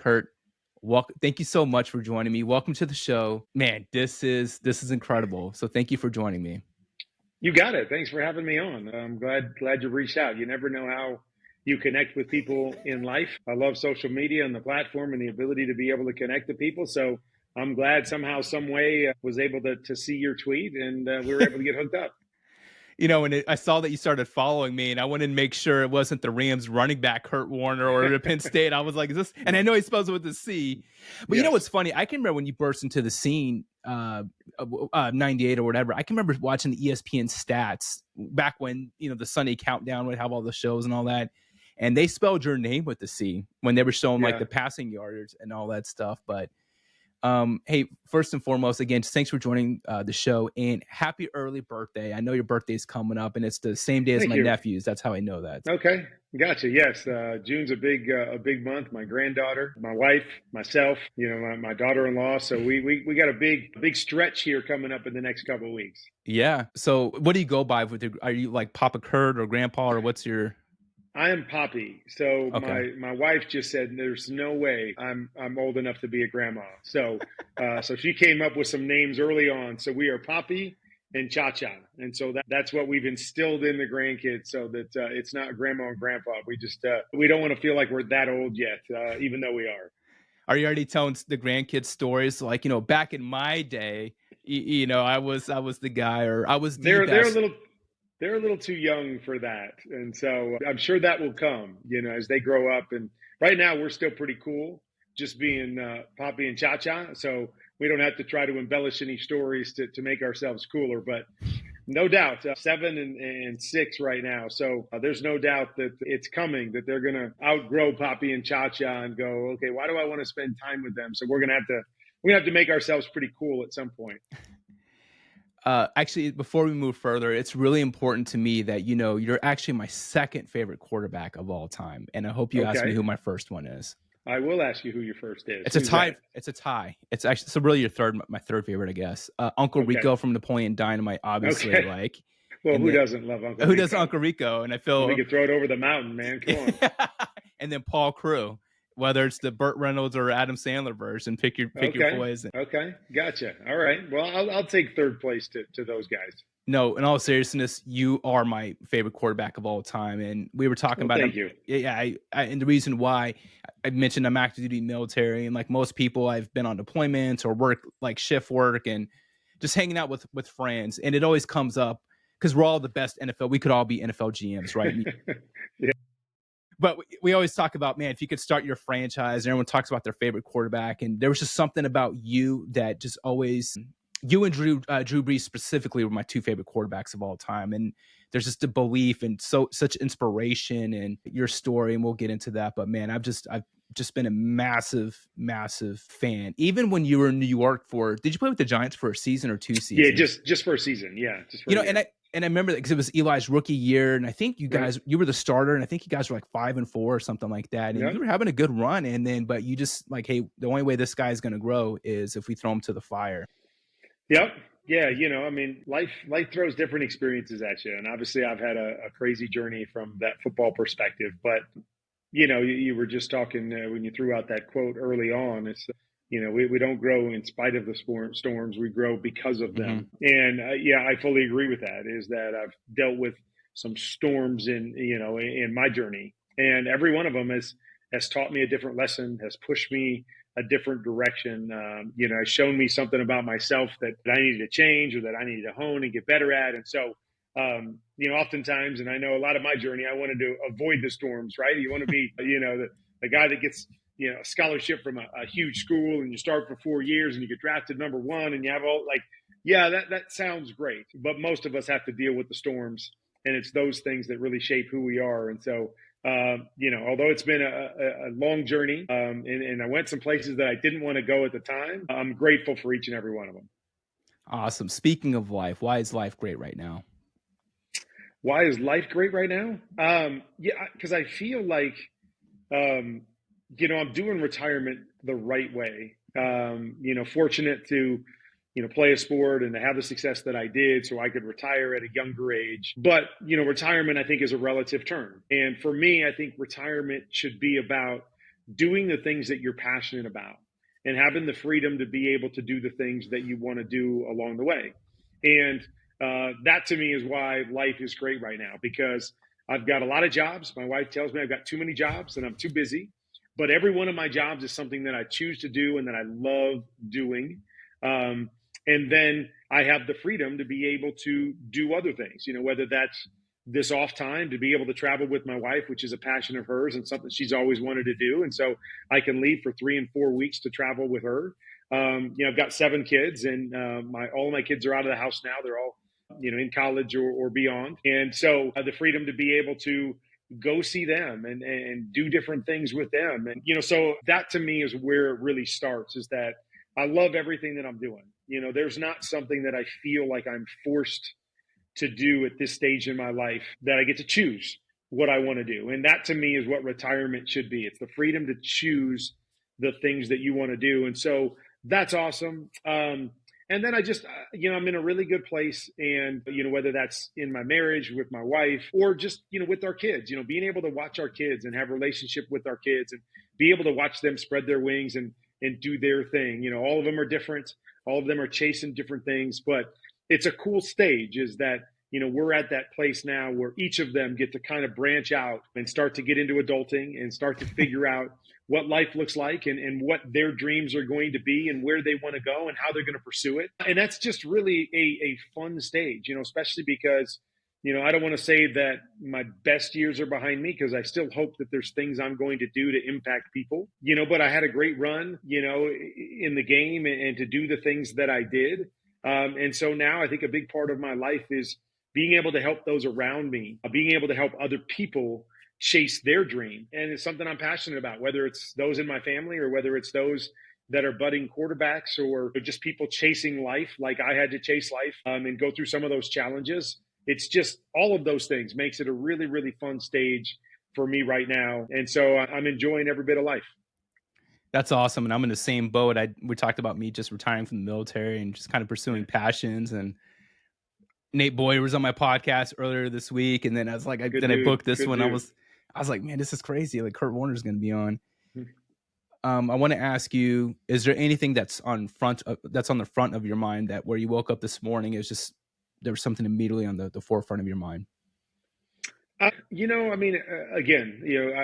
Kurt, thank you so much for joining me. Welcome to the show. Man, this is incredible. So thank you for joining me. You got it. Thanks for having me on. I'm glad you reached out. You never know how you connect with people in life. I love social media and the platform and the ability to be able to connect to people. So I'm glad somehow, some way, was able to see your tweet, and we were able to get hooked up. I saw that you started following me, and I wanted to make sure it wasn't the Rams running back Kurt Warner or the Penn State. I was like, is this? And I know he spells it with a C. But You know what's funny? I can remember when you burst into the scene, 98 or whatever. I can remember watching the ESPN stats back when, the Sunday Countdown would have all the shows and all that. And they spelled your name with the C when they were showing like the passing yardage and all that stuff. But hey, first and foremost, again, thanks for joining the show, and happy early birthday. I know your birthday's coming up, and it's the same day as my nephew's. That's how I know that. Okay, gotcha. Yes, June's a big month. My granddaughter, my wife, myself, my daughter-in-law. So we got a big stretch here coming up in the next couple of weeks. Yeah. So what do you go by are you like Papa Kurt or Grandpa, or what's your? I am Poppy. So okay. my wife just said, "There's no way I'm old enough to be a grandma." So so she came up with some names early on. So we are Poppy and Cha-Cha, and so that's what we've instilled in the grandkids, so that it's not grandma and grandpa. We just we don't want to feel like we're that old yet, even though we are. Are you already telling the grandkids stories like back in my day? I was the guy, or I was the best. They're a little too young for that. And so I'm sure that will come, as they grow up. And right now we're still pretty cool just being Poppy and Cha-Cha. So we don't have to try to embellish any stories to make ourselves cooler. But no doubt, 7 and 6 right now. So there's no doubt that it's coming, that they're going to outgrow Poppy and Cha-Cha and go, okay, why do I want to spend time with them? So we're going to have to make ourselves pretty cool at some point. Actually, before we move further, it's really important to me that you're actually my second favorite quarterback of all time, and I hope you ask me who my first one is. I will ask you who your first is. It's a tie. It's a tie. It's actually really my third favorite, I guess. Uncle Rico from Napoleon Dynamite, obviously. Well, who doesn't love Uncle Rico? Who doesn't Uncle Rico? And I feel we could throw it over the mountain, man. Come on. And then Paul Crewe. Whether it's the Burt Reynolds or Adam Sandler version, pick your poison. Okay, gotcha. All right. Well, I'll take third place to those guys. No, in all seriousness, you are my favorite quarterback of all time, and we were talking about it. Thank you. Yeah, and the reason why I mentioned I'm active duty military, and like most people, I've been on deployments or work like shift work and just hanging out with friends, and it always comes up because we're all the best NFL. We could all be NFL GMs, right? Yeah. But we always talk about, man, if you could start your franchise, and everyone talks about their favorite quarterback. And there was just something about you that just always, you and Drew Brees specifically were my two favorite quarterbacks of all time. And there's just a belief and such inspiration in your story. And we'll get into that. But man, I've just been a massive, massive fan. Even when you were in New York did you play with the Giants for a season or 2 seasons? Yeah, just for a season. Yeah. Just for a year. And I remember that because it was Eli's rookie year, and I think you guys, you were the starter, and I think you guys were like 5-4 or something like that, and you were having a good run, but you just like, hey, the only way this guy is going to grow is if we throw him to the fire. Yep. Yeah. I mean, life throws different experiences at you, and obviously I've had a crazy journey from that football perspective. But you were just talking when you threw out that quote early on. It's we don't grow in spite of the storms. We grow because of them. Mm-hmm. And I fully agree with that. Is that I've dealt with some storms in my journey, and every one of them has taught me a different lesson, has pushed me a different direction. Has shown me something about myself that I needed to change or that I needed to hone and get better at. And so, oftentimes, and I know a lot of my journey, I wanted to avoid the storms, right? You want to be, the guy that gets a scholarship from a huge school, and you start for 4 years and you get drafted number 1, and you have all that sounds great. But most of us have to deal with the storms, and it's those things that really shape who we are. And so, although it's been a long journey, and I went some places that I didn't want to go at the time, I'm grateful for each and every one of them. Awesome. Speaking of life, why is life great right now? Why is life great right now? Because I feel like, I'm doing retirement the right way. Fortunate to, play a sport and to have the success that I did so I could retire at a younger age. But, retirement, I think, is a relative term. And for me, I think retirement should be about doing the things that you're passionate about and having the freedom to be able to do the things that you want to do along the way. And that to me is why life is great right now, because I've got a lot of jobs. My wife tells me I've got too many jobs and I'm too busy. But every one of my jobs is something that I choose to do and that I love doing. And then I have the freedom to be able to do other things, whether that's this off time to be able to travel with my wife, which is a passion of hers and something she's always wanted to do. And so I can leave for 3 and 4 weeks to travel with her. I've got 7 kids, and all my kids are out of the house now. They're all, in college or beyond. And so the freedom to be able to go see them and do different things with them. And, so that to me is where it really starts, is that I love everything that I'm doing. There's not something that I feel like I'm forced to do at this stage in my life, that I get to choose what I want to do. And that to me is what retirement should be. It's the freedom to choose the things that you want to do. And so that's awesome. And then I just, I'm in a really good place. And, whether that's in my marriage with my wife or just, with our kids, being able to watch our kids and have a relationship with our kids and be able to watch them spread their wings and do their thing. All of them are different. All of them are chasing different things, but it's a cool stage, is that, we're at that place now where each of them get to kind of branch out and start to get into adulting and start to figure out what life looks like and what their dreams are going to be and where they want to go and how they're going to pursue it. And that's just really a fun stage, especially because, I don't want to say that my best years are behind me, because I still hope that there's things I'm going to do to impact people, but I had a great run, in the game and to do the things that I did. And so now I think a big part of my life is being able to help those around me, being able to help other people chase their dream. And it's something I'm passionate about, whether it's those in my family or whether it's those that are budding quarterbacks or just people chasing life like I had to chase life and go through some of those challenges. It's just all of those things makes it a really, really fun stage for me right now. And so I'm enjoying every bit of life. That's awesome. And I'm in the same boat. We talked about me just retiring from the military and just kind of pursuing passions. And Nate Boyer was on my podcast earlier this week. And then I was like, I booked this one. I was like, man, this is crazy. Like Kurt Warner's going to be on. I want to ask you, is there anything that's on the front of your mind that where you woke up this morning, it's just, there was something immediately on the forefront of your mind? Again,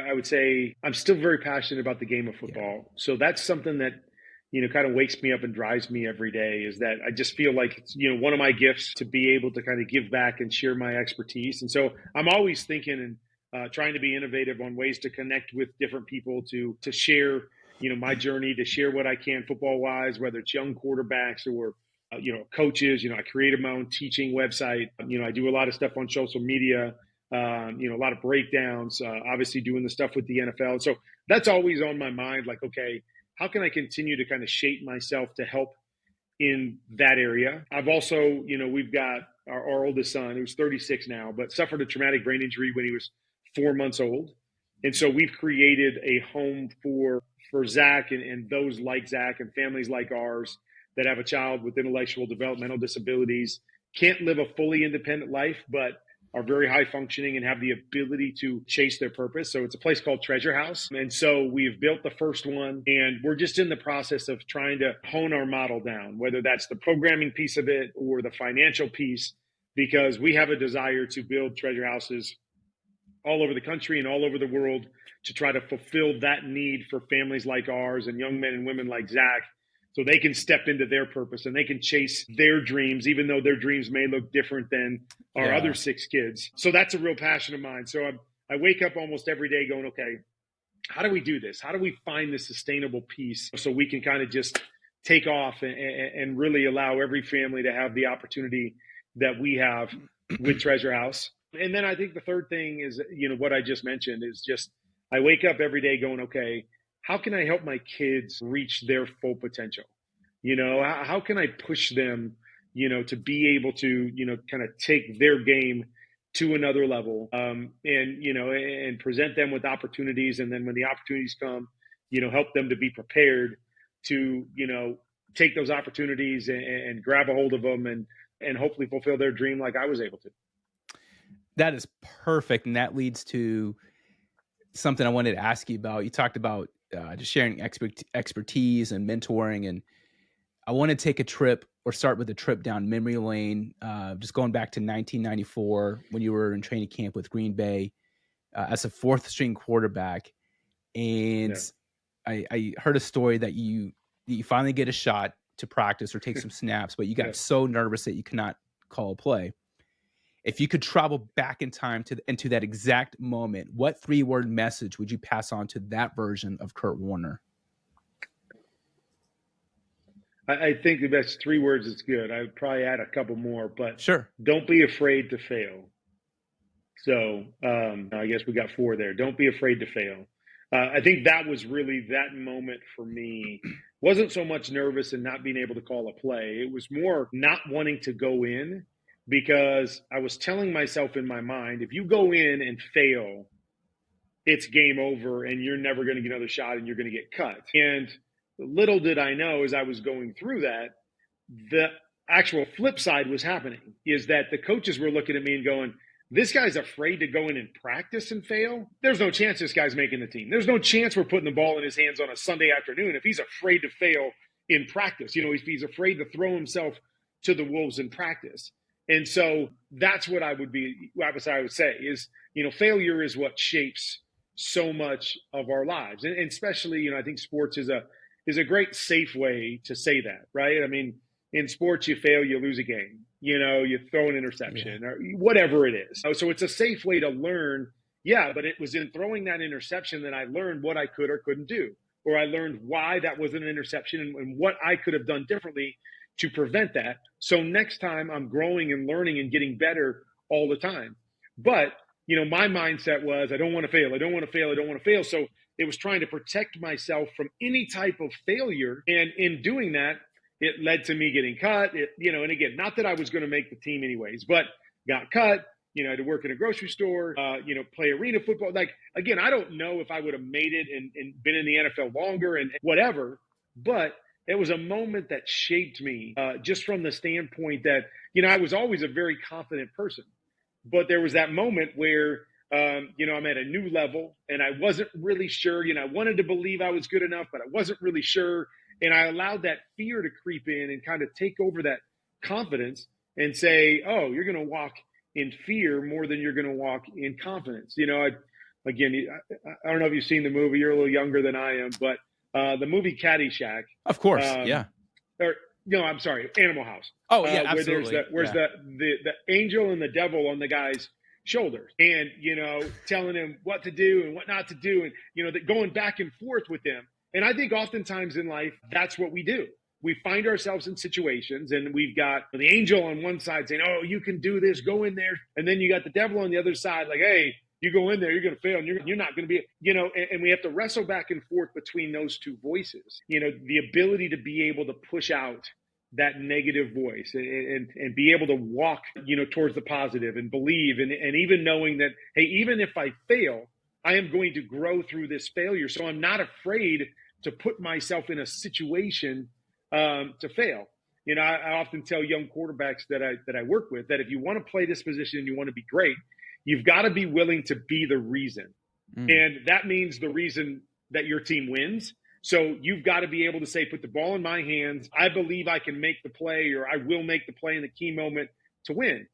I would say I'm still very passionate about the game of football. Yeah. So that's something that, kind of wakes me up and drives me every day, is that I just feel like it's, one of my gifts to be able to kind of give back and share my expertise. And so I'm always thinking and trying to be innovative on ways to connect with different people to share, my journey, to share what I can football wise, whether it's young quarterbacks or, coaches. I created my own teaching website. I do a lot of stuff on social media. A lot of breakdowns, obviously doing the stuff with the NFL. So that's always on my mind. Like, okay, how can I continue to kind of shape myself to help in that area? I've also, we've got our oldest son, who's 36 now, but suffered a traumatic brain injury when he was 4 months old. And so we've created a home for Zach and those like Zach and families like ours that have a child with intellectual developmental disabilities, can't live a fully independent life, but are very high functioning and have the ability to chase their purpose. So it's a place called Treasure House. And so we've built the first one, and we're just in the process of trying to hone our model down, whether that's the programming piece of it or the financial piece, because we have a desire to build treasure houses all over the country and all over the world to try to fulfill that need for families like ours and young men and women like Zach, so they can step into their purpose and they can chase their dreams, even though their dreams may look different than our other 6 kids. So that's a real passion of mine. So I wake up almost every day going, okay, how do we do this? How do we find this sustainable piece so we can kind of just take off and really allow every family to have the opportunity that we have with Treasure House? And then I think the third thing is, what I just mentioned is just, I wake up every day going, okay, how can I help my kids reach their full potential? How can I push them, to be able to, kind of take their game to another level, and present them with opportunities. And then when the opportunities come, help them to be prepared to, take those opportunities and grab a hold of them and hopefully fulfill their dream like I was able to. That is perfect. And that leads to something I wanted to ask you about. You talked about just sharing expertise and mentoring. And I want to take a trip or start with a trip down memory lane, just going back to 1994 when you were in training camp with Green Bay as a fourth string quarterback. And Yeah. I heard a story that you finally get a shot to practice or take some snaps, but you got Yeah. so nervous that you cannot call a play. If you could travel back in time into that exact moment, what 3-word message would you pass on to that version of Kurt Warner? I think the best 3 words is good. I would probably add a couple more, but Sure. don't be afraid to fail. So I guess we got 4 there. Don't be afraid to fail. I think that was really that moment for me. Wasn't so much nervous and not being able to call a play. It was more not wanting to go in because I was telling myself in my mind, if you go in and fail, it's game over and you're never going to get another shot and you're going to get cut. And little did I know as I was going through that, the actual flip side was happening is that the coaches were looking at me and going, this guy's afraid to go in and practice and fail. There's no chance this guy's making the team. There's no chance we're putting the ball in his hands on a Sunday afternoon if he's afraid to fail in practice. You know, if he's afraid to throw himself to the wolves in practice. And so that's what I would say is, you know, failure is what shapes so much of our lives. And especially, you know, I think sports is a great safe way to say that, right? I mean, in sports, you fail, you lose a game. You know, you throw an interception or whatever it is. So it's a safe way to learn. Yeah, but it was in throwing that interception that I learned what I could or couldn't do, or I learned why that was an interception and what I could have done differently to prevent that. So next time I'm growing and learning and getting better all the time. But, you know, my mindset was, I don't want to fail. I don't want to fail. I don't want to fail. So it was trying to protect myself from any type of failure. And in doing that, it led to me getting cut. And again, not that I was going to make the team anyways, but got cut. You know, I had to work in a grocery store, play arena football. Like, again, I don't know if I would have made it and been in the NFL longer and whatever, but it was a moment that shaped me just from the standpoint that, you know, I was always a very confident person, but there was that moment where, I'm at a new level and I wasn't really sure, I wanted to believe I was good enough, but I wasn't really sure. And I allowed that fear to creep in and kind of take over that confidence and say, oh, you're going to walk in fear more than you're going to walk in confidence. You know, I don't know if you've seen the movie. You're a little younger than I am, but the movie Caddyshack. Of course, yeah. Or no, I'm sorry, Animal House. Oh yeah, absolutely. Where's the angel and the devil on the guy's shoulders, and telling him what to do and what not to do, and going back and forth with them. And I think oftentimes in life, that's what we do. We find ourselves in situations and we've got the angel on one side saying, oh, you can do this, go in there. And then you got the devil on the other side, like, hey, you go in there, you're going to fail and you're not going to be, and we have to wrestle back and forth between those two voices. The ability to be able to push out that negative voice and be able to walk, towards the positive and believe and even knowing that, hey, even if I fail, I am going to grow through this failure. So I'm not afraid to put myself in a situation to fail. I often tell young quarterbacks that I work with that if you want to play this position and you want to be great, you've got to be willing to be the reason. And that means the reason that your team wins. So you've got to be able to say, put the ball in my hands. I believe I can make the play, or I will make the play in the key moment to win.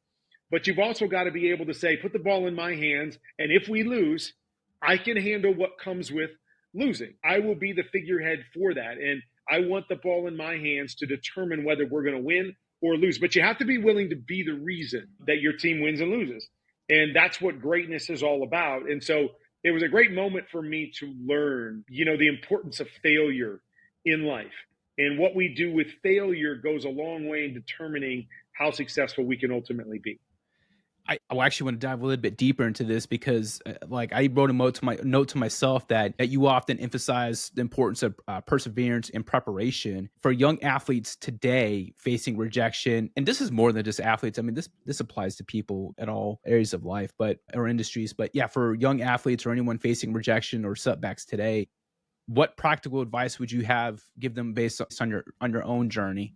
But you've also got to be able to say, put the ball in my hands. And if we lose, I can handle what comes with losing. I will be the figurehead for that. And I want the ball in my hands to determine whether we're going to win or lose. But you have to be willing to be the reason that your team wins and loses. And that's what greatness is all about. And so it was a great moment for me to learn, the importance of failure in life. And what we do with failure goes a long way in determining how successful we can ultimately be. I actually want to dive a little bit deeper into this because, I wrote a note to myself that you often emphasize the importance of perseverance and preparation for young athletes today facing rejection. And this is more than just athletes. I mean, this applies to people at all areas of life, or industries. But yeah, for young athletes or anyone facing rejection or setbacks today, what practical advice would you give them based on your own journey?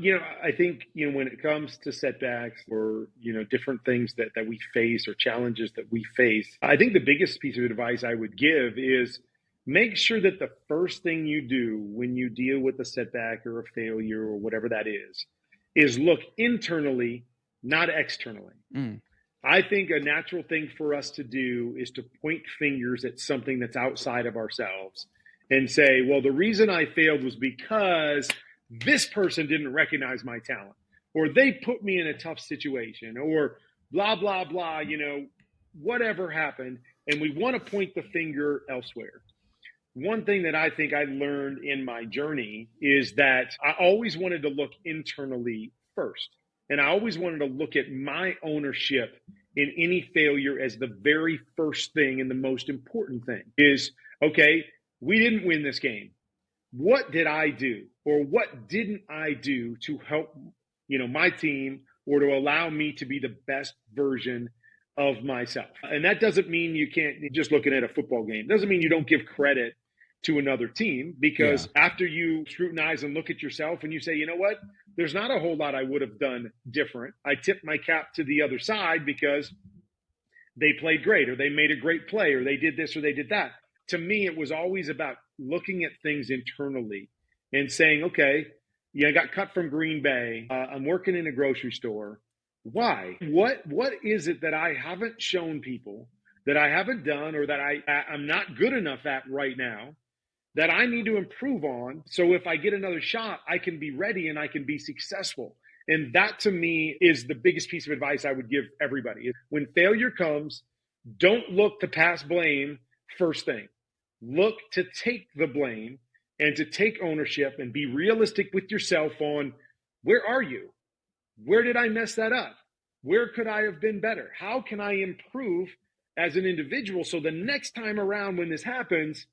I think, when it comes to setbacks or, different things that we face or challenges that we face, I think the biggest piece of advice I would give is make sure that the first thing you do when you deal with a setback or a failure or whatever that is look internally, not externally. I think a natural thing for us to do is to point fingers at something that's outside of ourselves and say, well, the reason I failed was because this person didn't recognize my talent, or they put me in a tough situation, or blah, blah, blah, whatever happened. And we want to point the finger elsewhere. One thing that I think I learned in my journey is that I always wanted to look internally first. And I always wanted to look at my ownership in any failure as the very first thing and the most important thing is, okay, we didn't win this game. What did I do, or what didn't I do to help, my team, or to allow me to be the best version of myself? And that doesn't mean you can't, just looking at a football game, doesn't mean you don't give credit to another team, because after you scrutinize and look at yourself and you say, you know what, there's not a whole lot I would have done different. I tip my cap to the other side because they played great, or they made a great play, or they did this or they did that. To me, it was always about looking at things internally and saying, okay, I got cut from Green Bay. I'm working in a grocery store. Why? What is it that I haven't shown people, that I haven't done, or that I'm not good enough at right now, that I need to improve on, so if I get another shot, I can be ready and I can be successful? And that, to me, is the biggest piece of advice I would give everybody. When failure comes, don't look to pass blame first thing. Look to take the blame and to take ownership and be realistic with yourself on, where are you? Where did I mess that up? Where could I have been better? How can I improve as an individual so the next time around when this happens,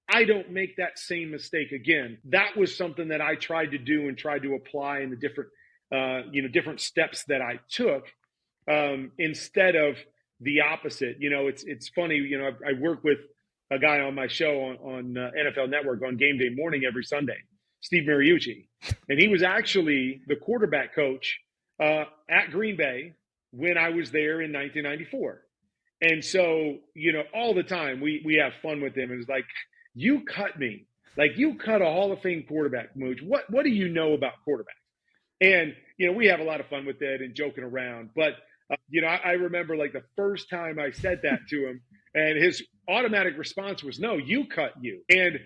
I don't make that same mistake again? That was something that I tried to do and tried to apply in the different steps that I took, instead of the opposite. It's funny. I work with a guy on my show on NFL Network on game day morning every Sunday, Steve Mariucci, and he was actually the quarterback coach at Green Bay when I was there in 1994. And so, all the time we have fun with him. And it's like, you cut me. Like, you cut a Hall of Fame quarterback, Mooch. What do you know about quarterbacks? And, we have a lot of fun with it and joking around. But, I remember like the first time I said that to him, and his automatic response was, no, you cut you. And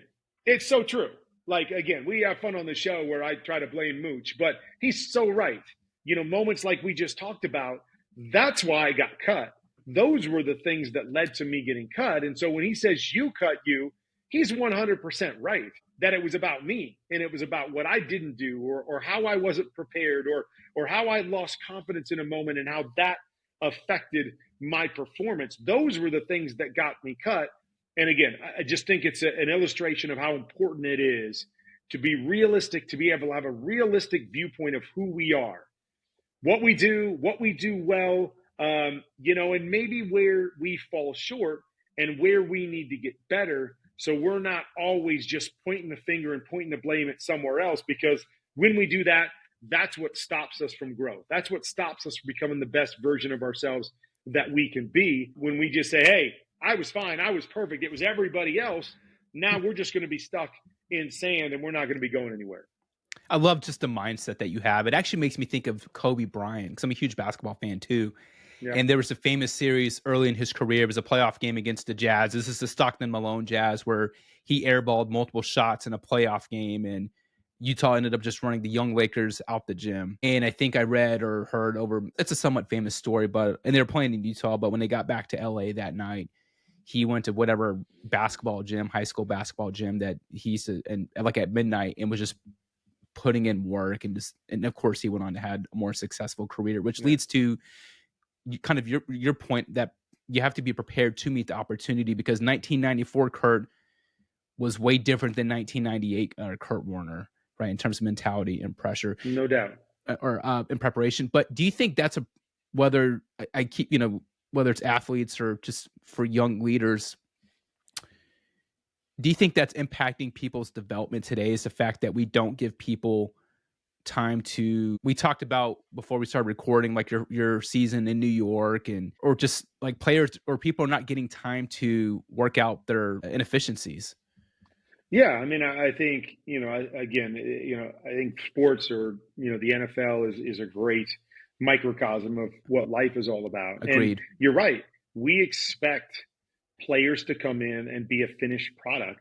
it's so true. Like, again, we have fun on the show where I try to blame Mooch, but he's so right. Moments like we just talked about, that's why I got cut. Those were the things that led to me getting cut. And so when he says you cut you, he's 100% right, that it was about me, and it was about what I didn't do, or how I wasn't prepared, or how I lost confidence in a moment and how that affected my performance. Those were the things that got me cut. And again, I just think it's an illustration of how important it is to be realistic, to be able to have a realistic viewpoint of who we are, what we do well, and maybe where we fall short and where we need to get better. So we're not always just pointing the finger and pointing the blame at somewhere else, because when we do that, that's what stops us from growth. That's what stops us from becoming the best version of ourselves that we can be. When we just say, hey, I was fine, I was perfect, it was everybody else, now we're just going to be stuck in sand and we're not going to be going anywhere. I love just the mindset that you have. It actually makes me think of Kobe Bryant, because I'm a huge basketball fan too. Yeah. And there was a famous series early in his career. It was a playoff game against the Jazz. This is the Stockton-Malone Jazz, where he airballed multiple shots in a playoff game, and Utah ended up just running the young Lakers out the gym. And I think I read or heard it's a somewhat famous story, and they were playing in Utah, but when they got back to LA that night, he went to whatever high school basketball gym that he used to, and like at midnight, and was just putting in work, and of course he went on to have a more successful career, which leads to kind of your point that you have to be prepared to meet the opportunity, because 1994 Kurt was way different than 1998 Kurt Warner, right, in terms of mentality and pressure, no doubt, or in preparation. But do you think that's whether it's athletes or just for young leaders, do you think that's impacting people's development today, is the fact that we don't give people time to, we talked about before we started recording, like your season in New York, or just like players or people are not getting time to work out their inefficiencies? Yeah, I mean, I think, again, I think sports or, the NFL is a great microcosm of what life is all about. And Agreed. you're right. We expect players to come in and be a finished product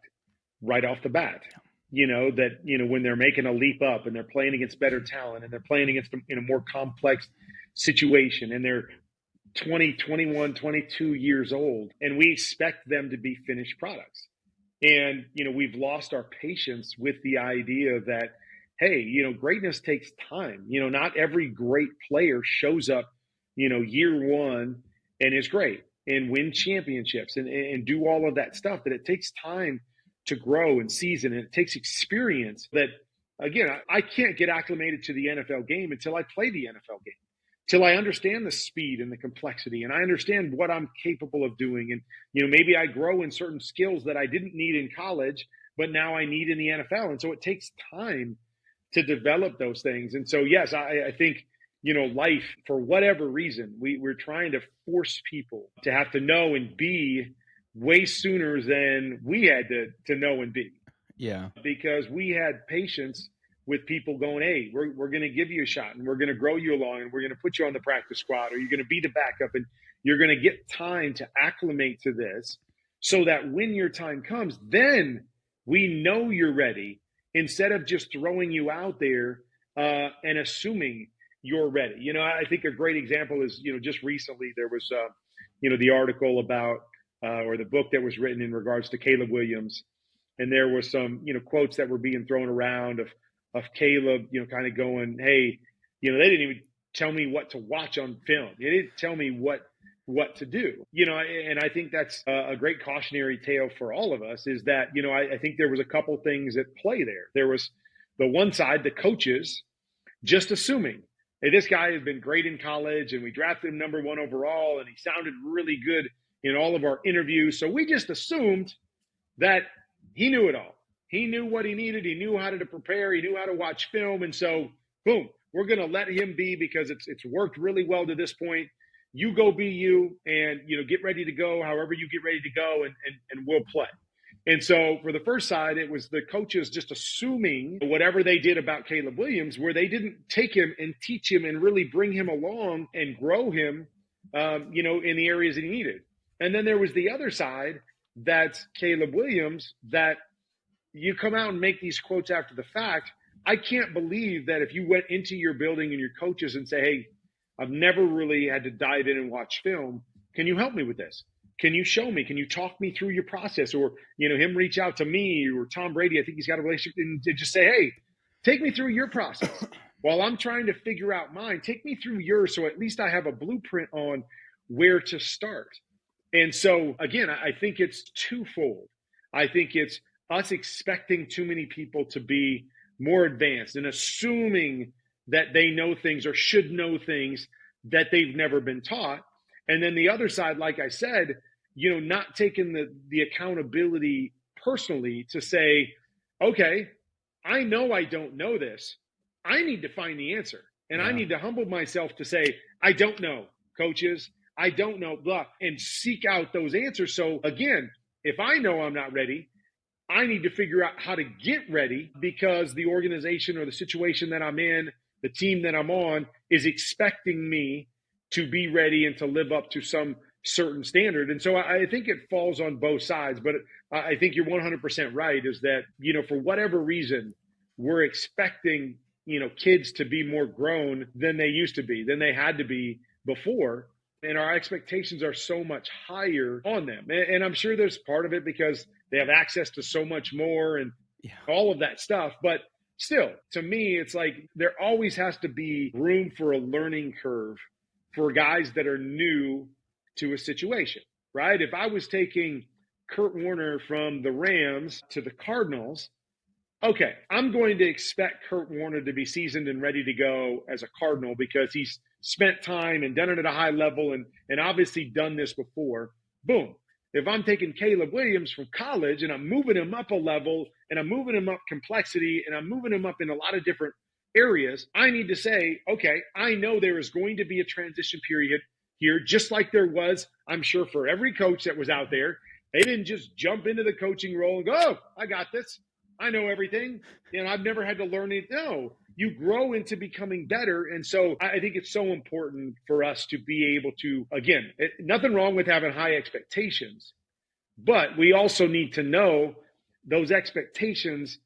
right off the bat. When they're making a leap up and they're playing against better talent and they're playing against in a more complex situation and they're 20, 21, 22 years old, and we expect them to be finished products. And, we've lost our patience with the idea that, hey, greatness takes time. Not every great player shows up, year one and is great and win championships and do all of that stuff, that it takes time to grow and season. And it takes experience that, again, I can't get acclimated to the NFL game until I play the NFL game, till I understand the speed and the complexity and I understand what I'm capable of doing. And, maybe I grow in certain skills that I didn't need in college, but now I need in the NFL. And so it takes time to develop those things. And so, yes, I think, life, for whatever reason, we're trying to force people to have to know and be way sooner than we had to know and be. Yeah. Because we had patience with people going, hey, we're going to give you a shot and we're going to grow you along and we're going to put you on the practice squad, or you're going to be the backup and you're going to get time to acclimate to this so that when your time comes, then we know you're ready, instead of just throwing you out there and assuming you're ready. I think a great example is, just recently there was, the article about or the book that was written in regards to Caleb Williams. And there was some, quotes that were being thrown around of Caleb, kind of going, hey, they didn't even tell me what to watch on film. They didn't tell me what to do, and I think that's a great cautionary tale for all of us, is that, I think there was a couple things at play there. There was the one side, the coaches, just assuming, hey, this guy has been great in college and we drafted him number 1 overall and he sounded really good in all of our interviews. So we just assumed that he knew it all. He knew what he needed. He knew how to prepare. He knew how to watch film. And so, boom, we're going to let him be because it's worked really well to this point. You go be you and, get ready to go however you get ready to go, and we'll play. And so for the first side, it was the coaches just assuming whatever they did about Caleb Williams, where they didn't take him and teach him and really bring him along and grow him, in the areas that he needed. And then there was the other side, that's Caleb Williams, that you come out and make these quotes after the fact. I can't believe that if you went into your building and your coaches and say, hey, I've never really had to dive in and watch film. Can you help me with this? Can you show me? Can you talk me through your process? Or, him reach out to me, or Tom Brady, I think he's got a relationship, and just say, hey, take me through your process. While I'm trying to figure out mine, take me through yours so at least I have a blueprint on where to start. And so, again, I think it's twofold. I think it's us expecting too many people to be more advanced and assuming that they know things or should know things that they've never been taught. And then the other side, like I said, not taking the accountability personally to say, okay, I know I don't know this. I need to find the answer. And I need to humble myself to say, I don't know, coaches. I don't know, blah, and seek out those answers. So again, if I know I'm not ready, I need to figure out how to get ready, because the organization or the situation that I'm in, the team that I'm on, is expecting me to be ready and to live up to some certain standard. And so I think it falls on both sides. But I think you're 100% right, is that, for whatever reason, we're expecting, kids to be more grown than they used to be, than they had to be before. And our expectations are so much higher on them. And I'm sure there's part of it because they have access to so much more and all of that stuff. But still, to me, it's like there always has to be room for a learning curve for guys that are new to a situation, right? If I was taking Kurt Warner from the Rams to the Cardinals, okay, I'm going to expect Kurt Warner to be seasoned and ready to go as a Cardinal because he's spent time and done it at a high level and obviously done this before. Boom. If I'm taking Caleb Williams from college and I'm moving him up a level and I'm moving him up complexity and I'm moving him up in a lot of different areas, I need to say, okay, I know there is going to be a transition period here, just like there was, I'm sure, for every coach that was out there. They didn't just jump into the coaching role and go, oh, I got this. I know everything. I've never had to learn it. No, you grow into becoming better. And so I think it's so important for us to be able to, again, nothing wrong with having high expectations, but we also need to know those expectations.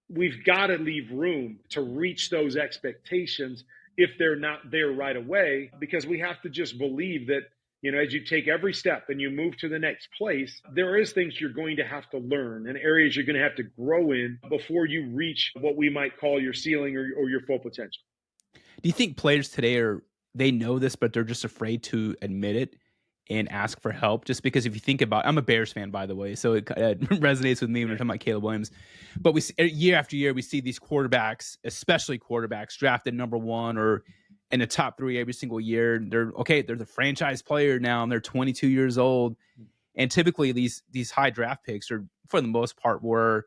We've got to leave room to reach those expectations if they're not there right away, because we have to just believe that, as you take every step and you move to the next place, there is things you're going to have to learn and areas you're going to have to grow in before you reach what we might call your ceiling or your full potential. Do you think players today they know this, but they're just afraid to admit it and ask for help? Just because if you think about, I'm a Bears fan, by the way, so it resonates with me when we're talking about Caleb Williams. But we see, year after year, we see these quarterbacks, especially quarterbacks, drafted number one or in the top 3 every single year. They're the franchise player now, and they're 22 years old. And typically these high draft picks are, for the most part, were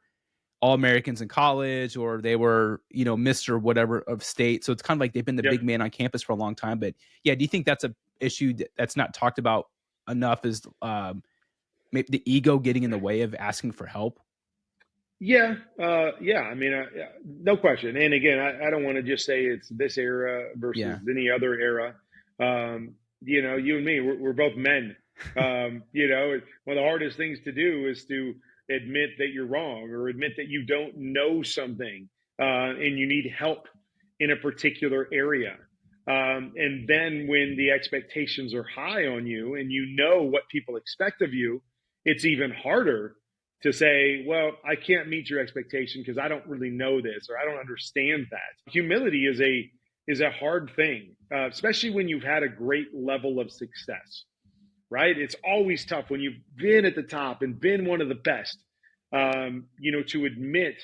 All-Americans in college, or they were, Mr. whatever of state. So it's kind of like they've been the big man on campus for a long time. But yeah, do you think that's a issue that's not talked about enough, is maybe the ego getting in the way of asking for help? Yeah. I mean, no question. And again, I don't want to just say it's this era versus any other era. You and me, we're both men. One of the hardest things to do is to admit that you're wrong, or admit that you don't know something, and you need help in a particular area. And then when the expectations are high on you and you know what people expect of you, it's even harder to say, well, I can't meet your expectation because I don't really know this, or I don't understand that. Humility is a hard thing, especially when you've had a great level of success, right? It's always tough when you've been at the top and been one of the best, to admit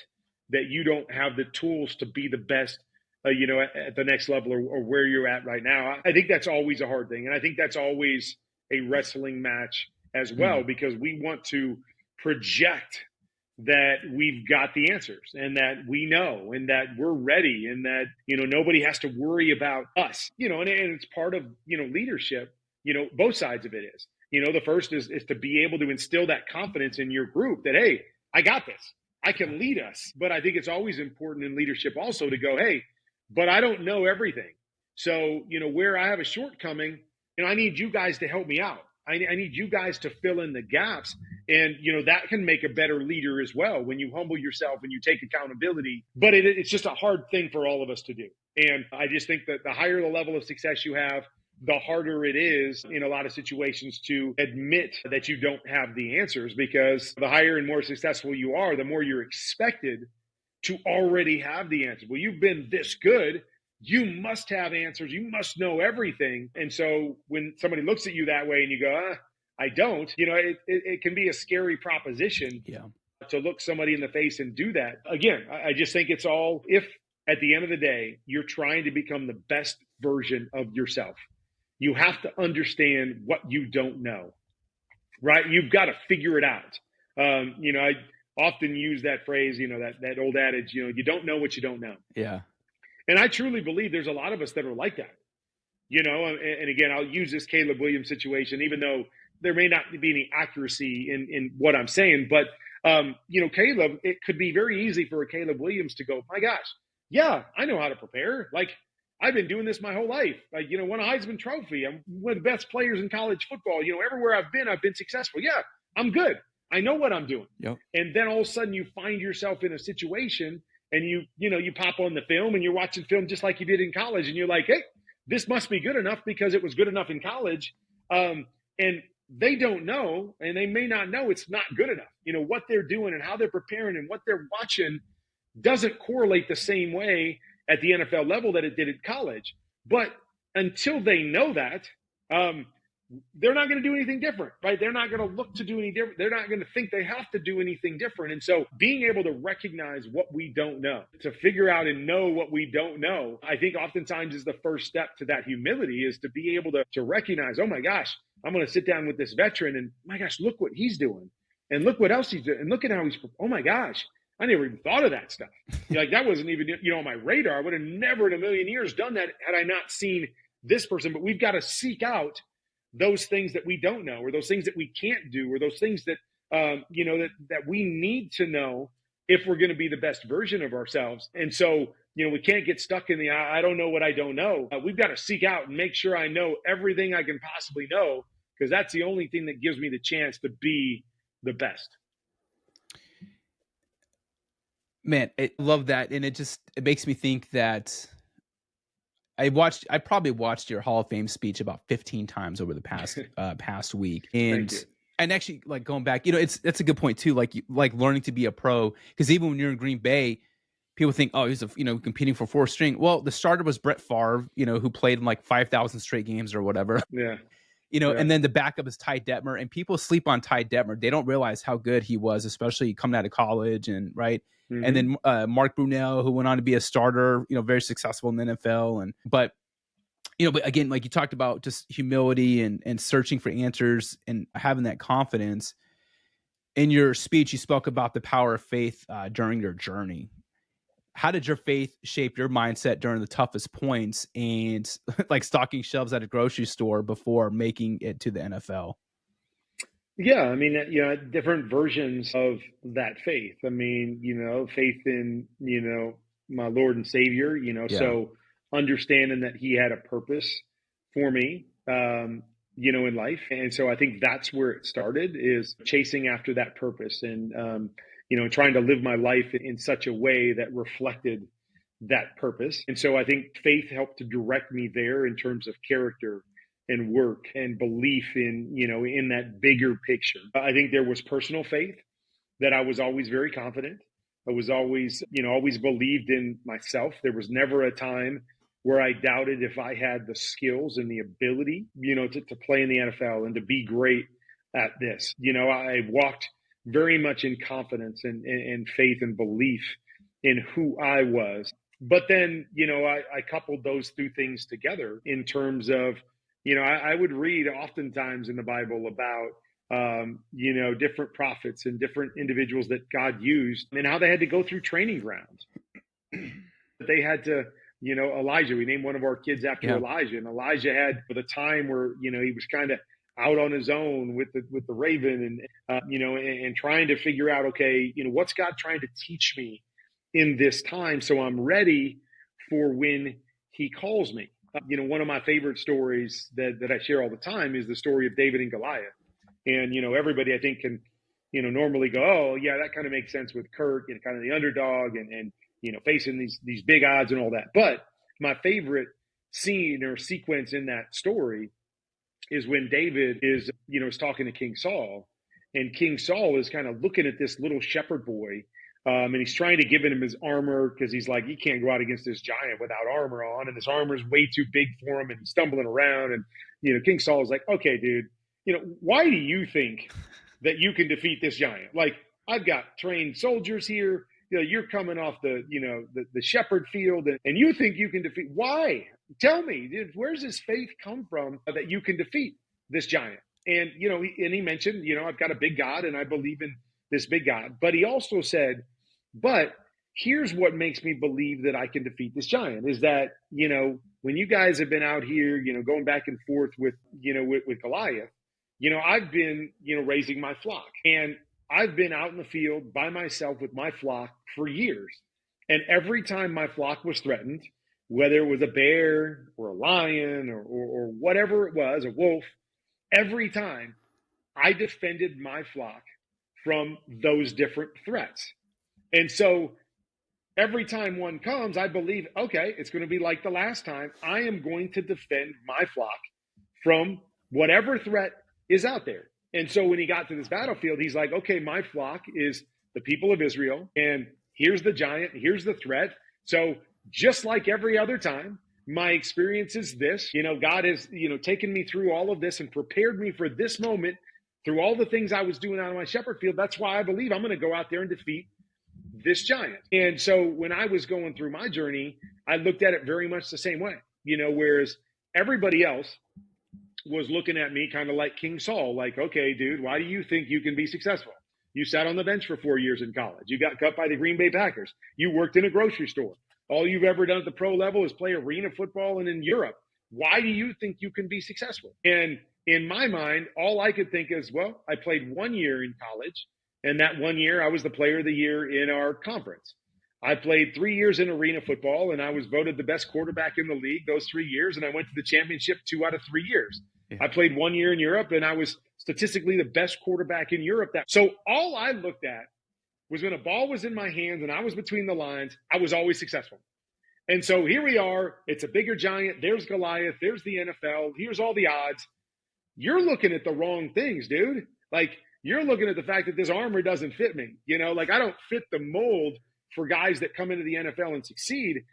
that you don't have the tools to be the best, at the next level, or where you're at right now. I think that's always a hard thing. And I think that's always a wrestling match as well, because we want to project that we've got the answers and that we know and that we're ready and that, nobody has to worry about us, and it's part of, leadership, both sides of it is, the first is to be able to instill that confidence in your group that, hey, I got this, I can lead us. But I think it's always important in leadership also to go, hey, but I don't know everything. So, where I have a shortcoming, I need you guys to help me out. I need you guys to fill in the gaps. And, that can make a better leader as well when you humble yourself and you take accountability. But it's just a hard thing for all of us to do. And I just think that the higher the level of success you have, the harder it is in a lot of situations to admit that you don't have the answers, because the higher and more successful you are, the more you're expected to already have the answer. Well, you've been this good, you must have answers. You must know everything. And so when somebody looks at you that way and you go, I don't, it can be a scary proposition to look somebody in the face and do that. Again, I just think it's all, if at the end of the day, you're trying to become the best version of yourself, you have to understand what you don't know, right? You've got to figure it out. I often use that phrase, that old adage, you don't know what you don't know. Yeah. And I truly believe there's a lot of us that are like that, and again, I'll use this Caleb Williams situation, even though there may not be any accuracy in what I'm saying, but, Caleb, it could be very easy for a Caleb Williams to go, my gosh, yeah, I know how to prepare. Like, I've been doing this my whole life. Like, won a Heisman Trophy. I'm one of the bbest players in college football. Everywhere I've been successful. Yeah, I'm good. I know what I'm doing. Yep. And then all of a sudden you find yourself in a situation and you pop on the film and you're watching film just like you did in college. And you're like, hey, this must be good enough because it was good enough in college. And they don't know, and they may not know it's not good enough. What they're doing and how they're preparing and what they're watching doesn't correlate the same way at the NFL level that it did at college. But until they know that, they're not going to do anything different, right? They're not going to look to do any different. They're not going to think they have to do anything different. And so being able to recognize what we don't know, to figure out and know what we don't know, I think oftentimes is the first step to that humility, is to be able to recognize, oh my gosh, I'm going to sit down with this veteran and my gosh, look what he's doing. And look what else he's doing. And look at how he's, oh my gosh, I never even thought of that stuff. That wasn't even, on my radar. I would have never in a million years done that had I not seen this person. But we've got to seek out those things that we don't know, or those things that we can't do, or those things that that we need to know if we're going to be the best version of ourselves. And so, we can't get stuck in the, I don't know what I don't know. We've got to seek out and make sure I know everything I can possibly know, because that's the only thing that gives me the chance to be the best. Man, I love that. And it makes me think that I probably watched your Hall of Fame speech about 15 times over the past week. And actually, like, going back, that's a good point too. Like learning to be a pro, because even when you're in Green Bay, people think, oh, he's competing for fourth string. Well, the starter was Brett Favre, who played in like 5,000 straight games or whatever. Yeah. And then the backup is Ty Detmer, and people sleep on Ty Detmer. They don't realize how good he was, especially coming out of college, and right. Mm-hmm. And then Mark Brunell, who went on to be a starter, very successful in the NFL. But again, like you talked about, just humility and searching for answers and having that confidence. In your speech, you spoke about the power of faith during your journey. How did your faith shape your mindset during the toughest points and like stocking shelves at a grocery store before making it to the NFL? Yeah, I mean, different versions of that faith. I mean, faith in, my Lord and Savior, so understanding that he had a purpose for me, in life. And so I think that's where it started, is chasing after that purpose and, trying to live my life in such a way that reflected that purpose. And so I think faith helped to direct me there in terms of character and work and belief in, in that bigger picture. I think there was personal faith, that I was always very confident. I was always, always believed in myself. There was never a time where I doubted if I had the skills and the ability, to play in the NFL and to be great at this. I walked very much in confidence and faith and belief in who I was. But then, I coupled those two things together in terms of, I would read oftentimes in the Bible about, different prophets and different individuals that God used and how they had to go through training grounds. They had to, Elijah, we named one of our kids after Elijah, and Elijah had the time where, he was kind of out on his own with the raven and trying to figure out, okay, what's God trying to teach me in this time, so I'm ready for when he calls me. One of my favorite stories that I share all the time is the story of David and Goliath. And, everybody I think can, normally go, oh yeah, that kind of makes sense with Kurt, kind of the underdog and facing these big odds and all that. But my favorite scene or sequence in that story is when David is talking to King Saul, and King Saul is kind of looking at this little shepherd boy, and he's trying to give him his armor, because he's like, he can't go out against this giant without armor on, and this armor is way too big for him, and he's stumbling around. And King Saul is like, okay, dude, why do you think that you can defeat this giant? Like, I've got trained soldiers here. You're coming off the shepherd field, and you think you can defeat. Why? Tell me, where's this faith come from that you can defeat this giant? And, he mentioned, I've got a big God and I believe in this big God. But he also said, but here's what makes me believe that I can defeat this giant is that, when you guys have been out here, going back and forth with Goliath, I've been, raising my flock, and I've been out in the field by myself with my flock for years. And every time my flock was threatened, whether it was a bear or a lion or whatever it was, a wolf, every time I defended my flock from those different threats. And so every time one comes, I believe, okay, it's going to be like the last time. I am going to defend my flock from whatever threat is out there. And so when he got to this battlefield, he's like, okay, my flock is the people of Israel, and here's the giant, here's the threat. So just like every other time, my experience is this, God has, taken me through all of this and prepared me for this moment through all the things I was doing out on my shepherd field. That's why I believe I'm going to go out there and defeat this giant. And so when I was going through my journey, I looked at it very much the same way, whereas everybody else was looking at me kind of like King Saul, like, okay, dude, why do you think you can be successful? You sat on the bench for 4 years in college. You got cut by the Green Bay Packers. You worked in a grocery store. All you've ever done at the pro level is play arena football and in Europe. Why do you think you can be successful? And in my mind, all I could think is, well, I played 1 year in college, and that 1 year I was the player of the year in our conference. I played 3 years in arena football, and I was voted the best quarterback in the league those 3 years, and I went to the championship 2 out of 3 years. Yeah. I played 1 year in Europe, and I was statistically the best quarterback in Europe. So all I looked at was when a ball was in my hands and I was between the lines, I was always successful. And so here we are. It's a bigger giant. There's Goliath. There's the NFL. Here's all the odds. You're looking at the wrong things, dude. Like, you're looking at the fact that this armor doesn't fit me. You know, like, I don't fit the mold for guys that come into the NFL and succeed.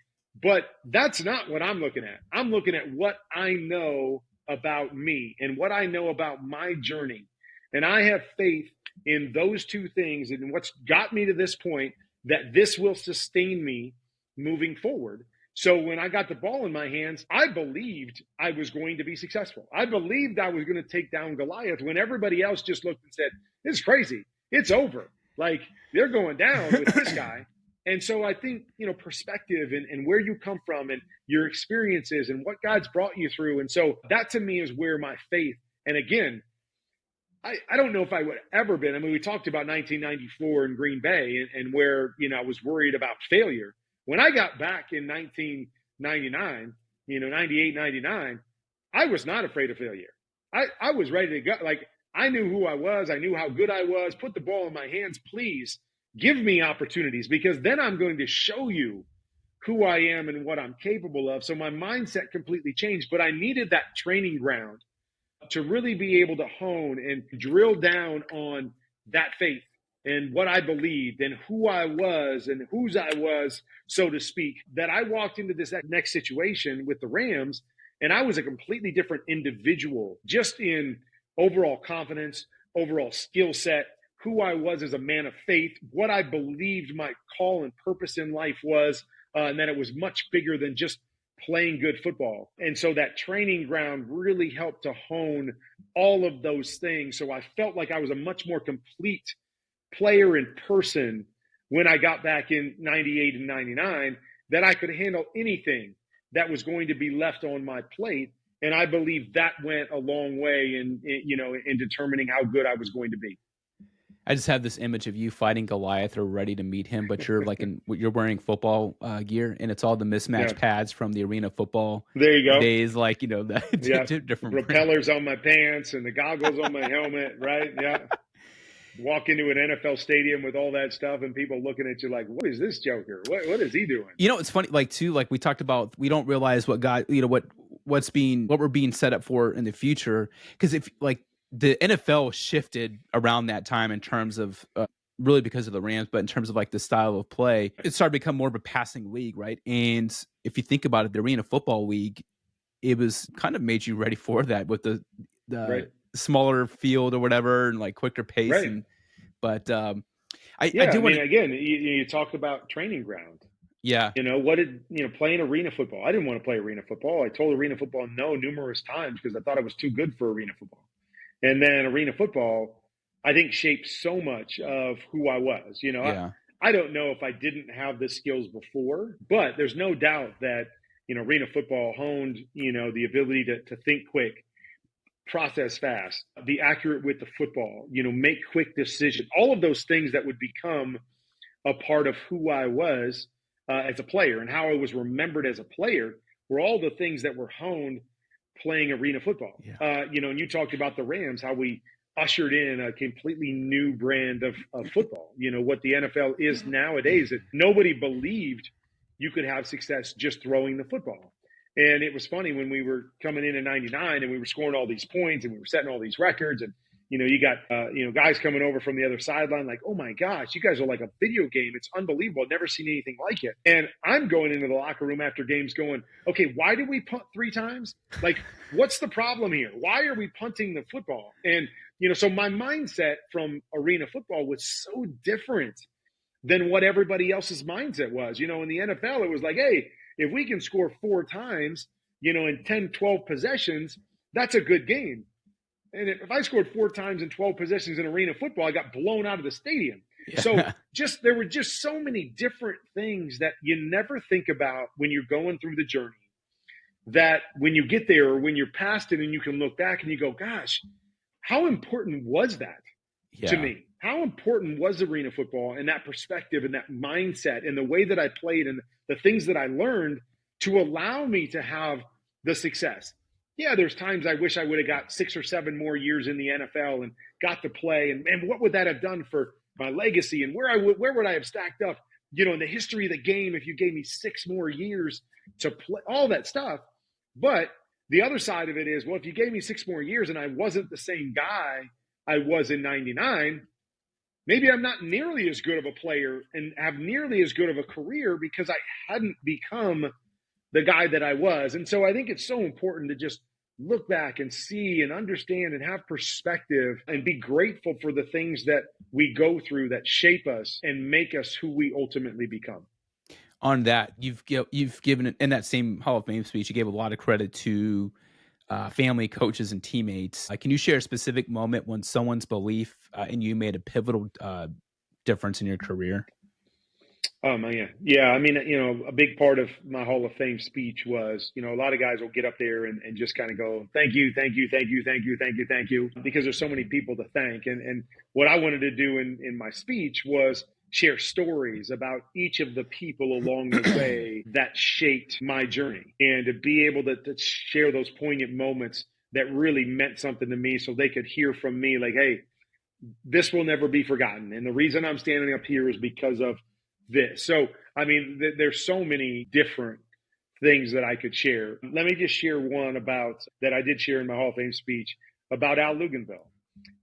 But that's not what I'm looking at. I'm looking at what I know about me and what I know about my journey. And I have faith in those two things and what's got me to this point, that this will sustain me moving forward. So when I got the ball in my hands, I believed I was going to be successful. I believed I was going to take down Goliath when everybody else just looked and said, this is crazy. It's over. Like, they're going down with this guy. And so I think, you know, perspective and where you come from and your experiences and what God's brought you through. And so that to me is where my faith, and again, I don't know if I would have ever been. I mean, we talked about 1994 in Green Bay and where, you know, I was worried about failure. When I got back in 1999, you know, 98, 99, I was not afraid of failure. I was ready to go. Like, I knew who I was. I knew how good I was. Put the ball in my hands, please. Give me opportunities, because then I'm going to show you who I am and what I'm capable of. So my mindset completely changed, but I needed that training ground to really be able to hone and drill down on that faith and what I believed and who I was and whose I was, so to speak, that I walked into this next situation with the Rams and I was a completely different individual, just in overall confidence, overall skill set, who I was as a man of faith, what I believed my call and purpose in life was, and that it was much bigger than just playing good football. And so that training ground really helped to hone all of those things. So I felt like I was a much more complete player in person when I got back in 98 and 99, that I could handle anything that was going to be left on my plate. And I believe that went a long way in determining how good I was going to be. I just have this image of you fighting Goliath or ready to meet him, but you're like you're wearing football gear, and it's all the mismatched pads from the arena football. There you go. Days, like, you know, different propellers on my pants and the goggles on my helmet, right? Yeah. Walk into an NFL stadium with all that stuff and people looking at you like, what is this joker? What is he doing? You know, it's funny, like, too, like we talked about, we don't realize what God, you know, what we're being set up for in the future. Because if, like, the NFL shifted around that time in terms of really because of the Rams, but in terms of like the style of play, it started to become more of a passing league, right? And if you think about it, the Arena Football League, it was kind of made you ready for that with the right. smaller field or whatever and like quicker pace. Right. But I mean, again, you talked about training ground. Yeah. You know, playing arena football. I didn't want to play arena football. I told arena football no numerous times because I thought I was too good for arena football. And then arena football, I think, shaped so much of who I was. You know, I don't know if I didn't have the skills before, but there's no doubt that, you know, arena football honed, you know, the ability to think quick, process fast, be accurate with the football, you know, make quick decisions, all of those things that would become a part of who I was as a player and how I was remembered as a player were all the things that were honed playing arena football. You know, and you talked about the Rams, how we ushered in a completely new brand of football. You know, what the NFL is nowadays, that nobody believed you could have success just throwing the football. And it was funny when we were coming in 99 and we were scoring all these points and we were setting all these records, and, you know, you got, guys coming over from the other sideline like, oh my gosh, you guys are like a video game. It's unbelievable. I've never seen anything like it. And I'm going into the locker room after games going, okay, why did we punt 3 times? Like, what's the problem here? Why are we punting the football? And, you know, so my mindset from arena football was so different than what everybody else's mindset was. You know, in the NFL, it was like, hey, if we can score 4 times, you know, in 10, 12 possessions, that's a good game. And if I scored 4 times in 12 possessions in arena football, I got blown out of the stadium. Yeah. So there were just so many different things that you never think about when you're going through the journey. that when you get there or when you're past it and you can look back and you go, gosh, how important was that to me? How important was arena football and that perspective and that mindset and the way that I played and the things that I learned to allow me to have the success? Yeah, there's times I wish I would have got 6 or 7 more years in the NFL and got to play. And what would that have done for my legacy and where would I have stacked up, in the history of the game if you gave me 6 more years to play, all that stuff. But the other side of it is, well, if you gave me 6 more years and I wasn't the same guy I was in 99, maybe I'm not nearly as good of a player and have nearly as good of a career because I hadn't become the guy that I was. And so I think it's so important to just look back and see and understand and have perspective and be grateful for the things that we go through that shape us and make us who we ultimately become. On that, you've given, in that same Hall of Fame speech, you gave a lot of credit to family, coaches, and teammates. Can you share a specific moment when someone's belief in you made a pivotal difference in your career? Oh man. Yeah. I mean, a big part of my Hall of Fame speech was, a lot of guys will get up there and just kind of go, thank you, thank you, thank you, thank you, thank you, thank you, because there's so many people to thank. And what I wanted to do in my speech was share stories about each of the people along the way that shaped my journey and to be able to share those poignant moments that really meant something to me so they could hear from me like, hey, this will never be forgotten. And the reason I'm standing up here is because of this. So, I mean, there's so many different things that I could share. Let me just share one about that I did share in my Hall of Fame speech about Al Luganville.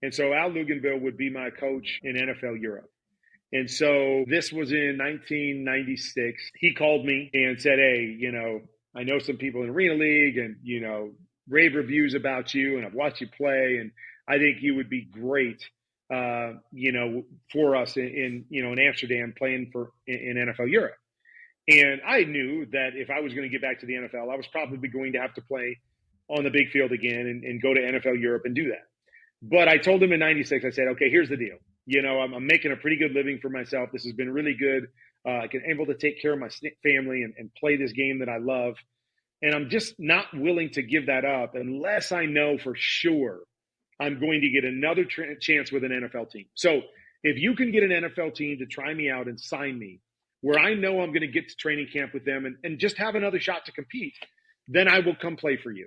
And so Al Luganville would be my coach in NFL Europe. And so this was in 1996. He called me and said, hey, I know some people in Arena League and, rave reviews about you and I've watched you play. And I think you would be great, for us in Amsterdam playing in NFL Europe. And I knew that if I was going to get back to the NFL, I was probably going to have to play on the big field again and go to NFL Europe and do that. But I told him in 96, I said, okay, here's the deal. I'm making a pretty good living for myself. This has been really good. I can able to take care of my family and play this game that I love. And I'm just not willing to give that up unless I know for sure I'm going to get another chance with an NFL team. So if you can get an NFL team to try me out and sign me where I know I'm going to get to training camp with them and just have another shot to compete, then I will come play for you.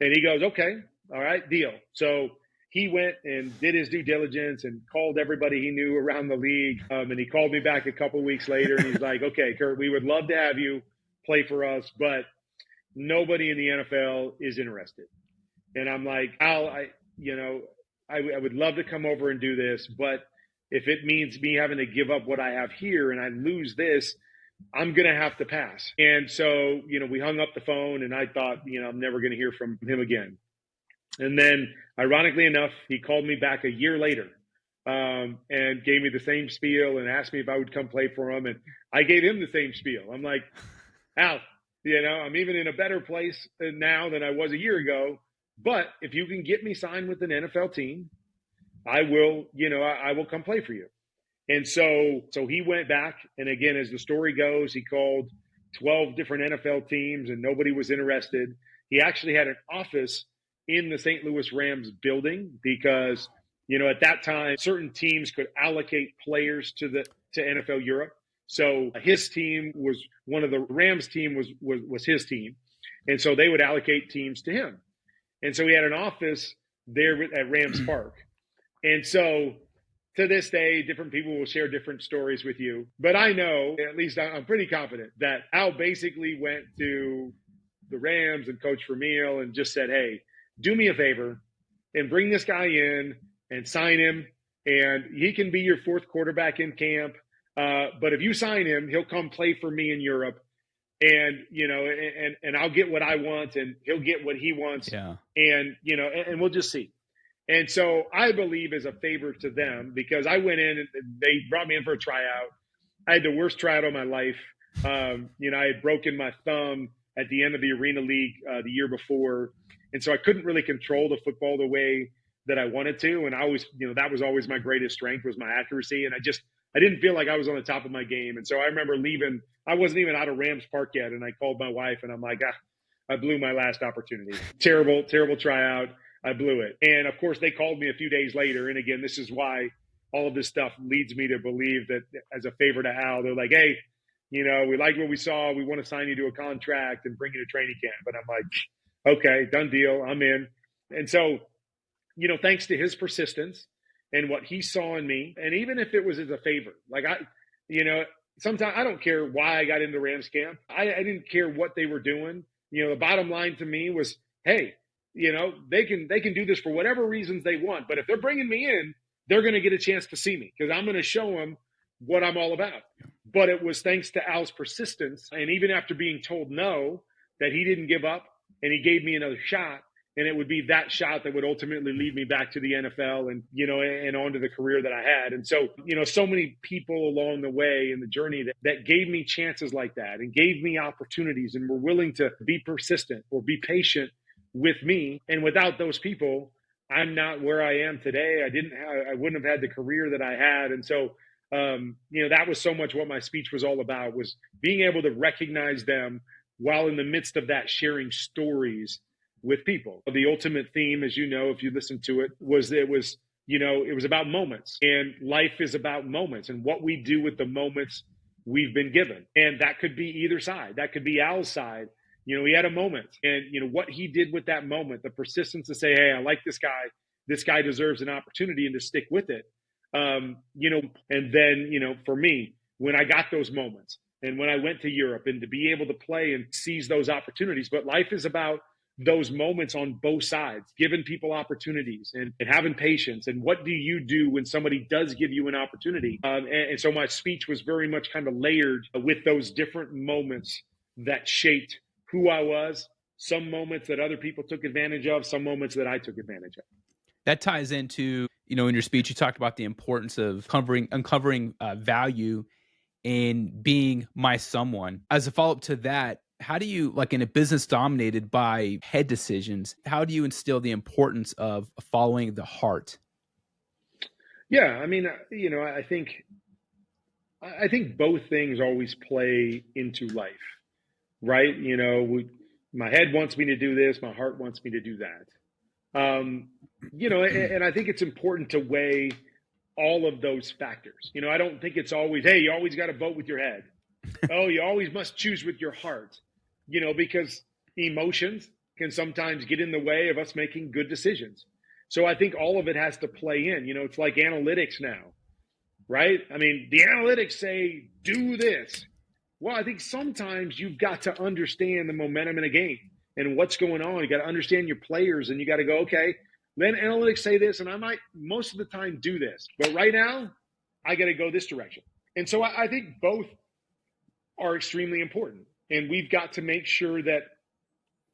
And he goes, okay, all right, deal. So he went and did his due diligence and called everybody he knew around the league. And he called me back a couple weeks later and he's like, okay, Kurt, we would love to have you play for us, but nobody in the NFL is interested. And I'm like, Al, I would love to come over and do this, but if it means me having to give up what I have here and I lose this, I'm going to have to pass. And so, we hung up the phone and I thought, I'm never going to hear from him again. And then ironically enough, he called me back a year later and gave me the same spiel and asked me if I would come play for him. And I gave him the same spiel. I'm like, Al, I'm even in a better place now than I was a year ago. But if you can get me signed with an NFL team, I will, I will come play for you. And so he went back. And again, as the story goes, he called 12 different NFL teams and nobody was interested. He actually had an office in the St. Louis Rams building because, at that time, certain teams could allocate players to NFL Europe. So his team was one of the Rams team was his team. And so they would allocate teams to him. And so he had an office there at Rams Park. And so to this day, different people will share different stories with you. But I know, at least I'm pretty confident, that Al basically went to the Rams and Coach Vermeil and just said, hey, do me a favor and bring this guy in and sign him. And he can be your 4th quarterback in camp. But if you sign him, he'll come play for me in Europe. And, and I'll get what I want and he'll get what he wants. Yeah. And, and we'll just see. And so I believe as a favor to them, because I went in and they brought me in for a tryout. I had the worst tryout of my life. I had broken my thumb at the end of the Arena League the year before. And so I couldn't really control the football the way that I wanted to. And I always, that was always my greatest strength was my accuracy. And I didn't feel like I was on the top of my game. And so I remember leaving. I wasn't even out of Rams Park yet. And I called my wife and I'm like, I blew my last opportunity. Terrible, terrible tryout. I blew it. And of course, they called me a few days later. And again, this is why all of this stuff leads me to believe that as a favor to Al, they're like, hey, we like what we saw. We want to sign you to a contract and bring you to training camp. And I'm like, okay, done deal. I'm in. And so, thanks to his persistence and what he saw in me, and even if it was as a favor, like sometimes I don't care why I got into Rams camp. I didn't care what they were doing. The bottom line to me was, hey, they can do this for whatever reasons they want. But if they're bringing me in, they're going to get a chance to see me because I'm going to show them what I'm all about. But it was thanks to Al's persistence. And even after being told no, that he didn't give up and he gave me another shot. And it would be that shot that would ultimately lead me back to the NFL and, and on to the career that I had. And so, so many people along the way in the journey that gave me chances like that and gave me opportunities and were willing to be persistent or be patient with me. And without those people, I'm not where I am today. I wouldn't have had the career that I had. And so, that was so much what my speech was all about, was being able to recognize them while in the midst of that sharing stories with people. The ultimate theme, as if you listen to it, was about moments, and life is about moments and what we do with the moments we've been given. And that could be either side. That could be Al's side. He had a moment, and what he did with that moment, the persistence to say, hey, I like this guy. This guy deserves an opportunity, and to stick with it. And then, for me, when I got those moments and when I went to Europe and to be able to play and seize those opportunities, but life is about those moments on both sides, giving people opportunities and having patience. And what do you do when somebody does give you an opportunity? And so my speech was very much kind of layered with those different moments that shaped who I was, some moments that other people took advantage of, some moments that I took advantage of. That ties into, in your speech, you talked about the importance of uncovering value in being my someone. As a follow-up to that, how do you, like in a business dominated by head decisions, how do you instill the importance of following the heart? Yeah, I mean, I think both things always play into life, right? My head wants me to do this, my heart wants me to do that. And I think it's important to weigh all of those factors. I don't think it's always, hey, you always got to vote with your head. Oh, you always must choose with your heart. Because emotions can sometimes get in the way of us making good decisions. So I think all of it has to play in. It's like analytics now, right? I mean, the analytics say, do this. Well, I think sometimes you've got to understand the momentum in a game and what's going on. You got to understand your players, and you got to go, okay, then analytics say this, and I might most of the time do this. But right now, I got to go this direction. And so I think both are extremely important. And we've got to make sure that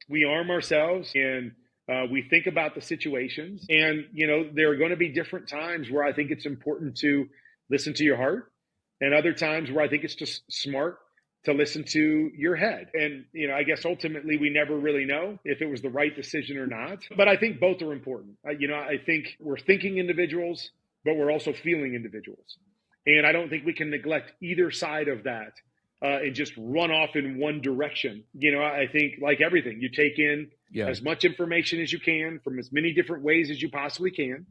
we arm ourselves and we think about the situations. And, there are going to be different times where I think it's important to listen to your heart, and other times where I think it's just smart to listen to your head. And, I guess ultimately we never really know if it was the right decision or not. But I think both are important. I think we're thinking individuals, but we're also feeling individuals. And I don't think we can neglect either side of that. And just run off in one direction. I think like everything, you take in as much information as you can from as many different ways as you possibly can.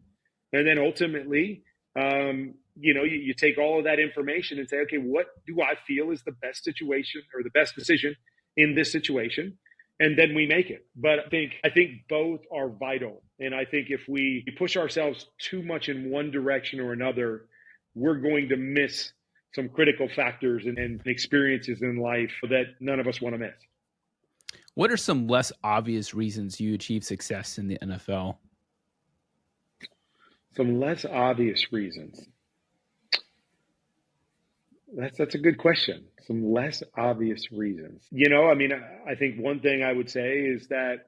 And then ultimately, you take all of that information and say, okay, what do I feel is the best situation or the best decision in this situation? And then we make it. But I think both are vital. And I think if we push ourselves too much in one direction or another, we're going to miss some critical factors and experiences in life that none of us want to miss. What are some less obvious reasons you achieve success in the NFL? Some less obvious reasons. That's a good question. Some less obvious reasons. I think one thing I would say is that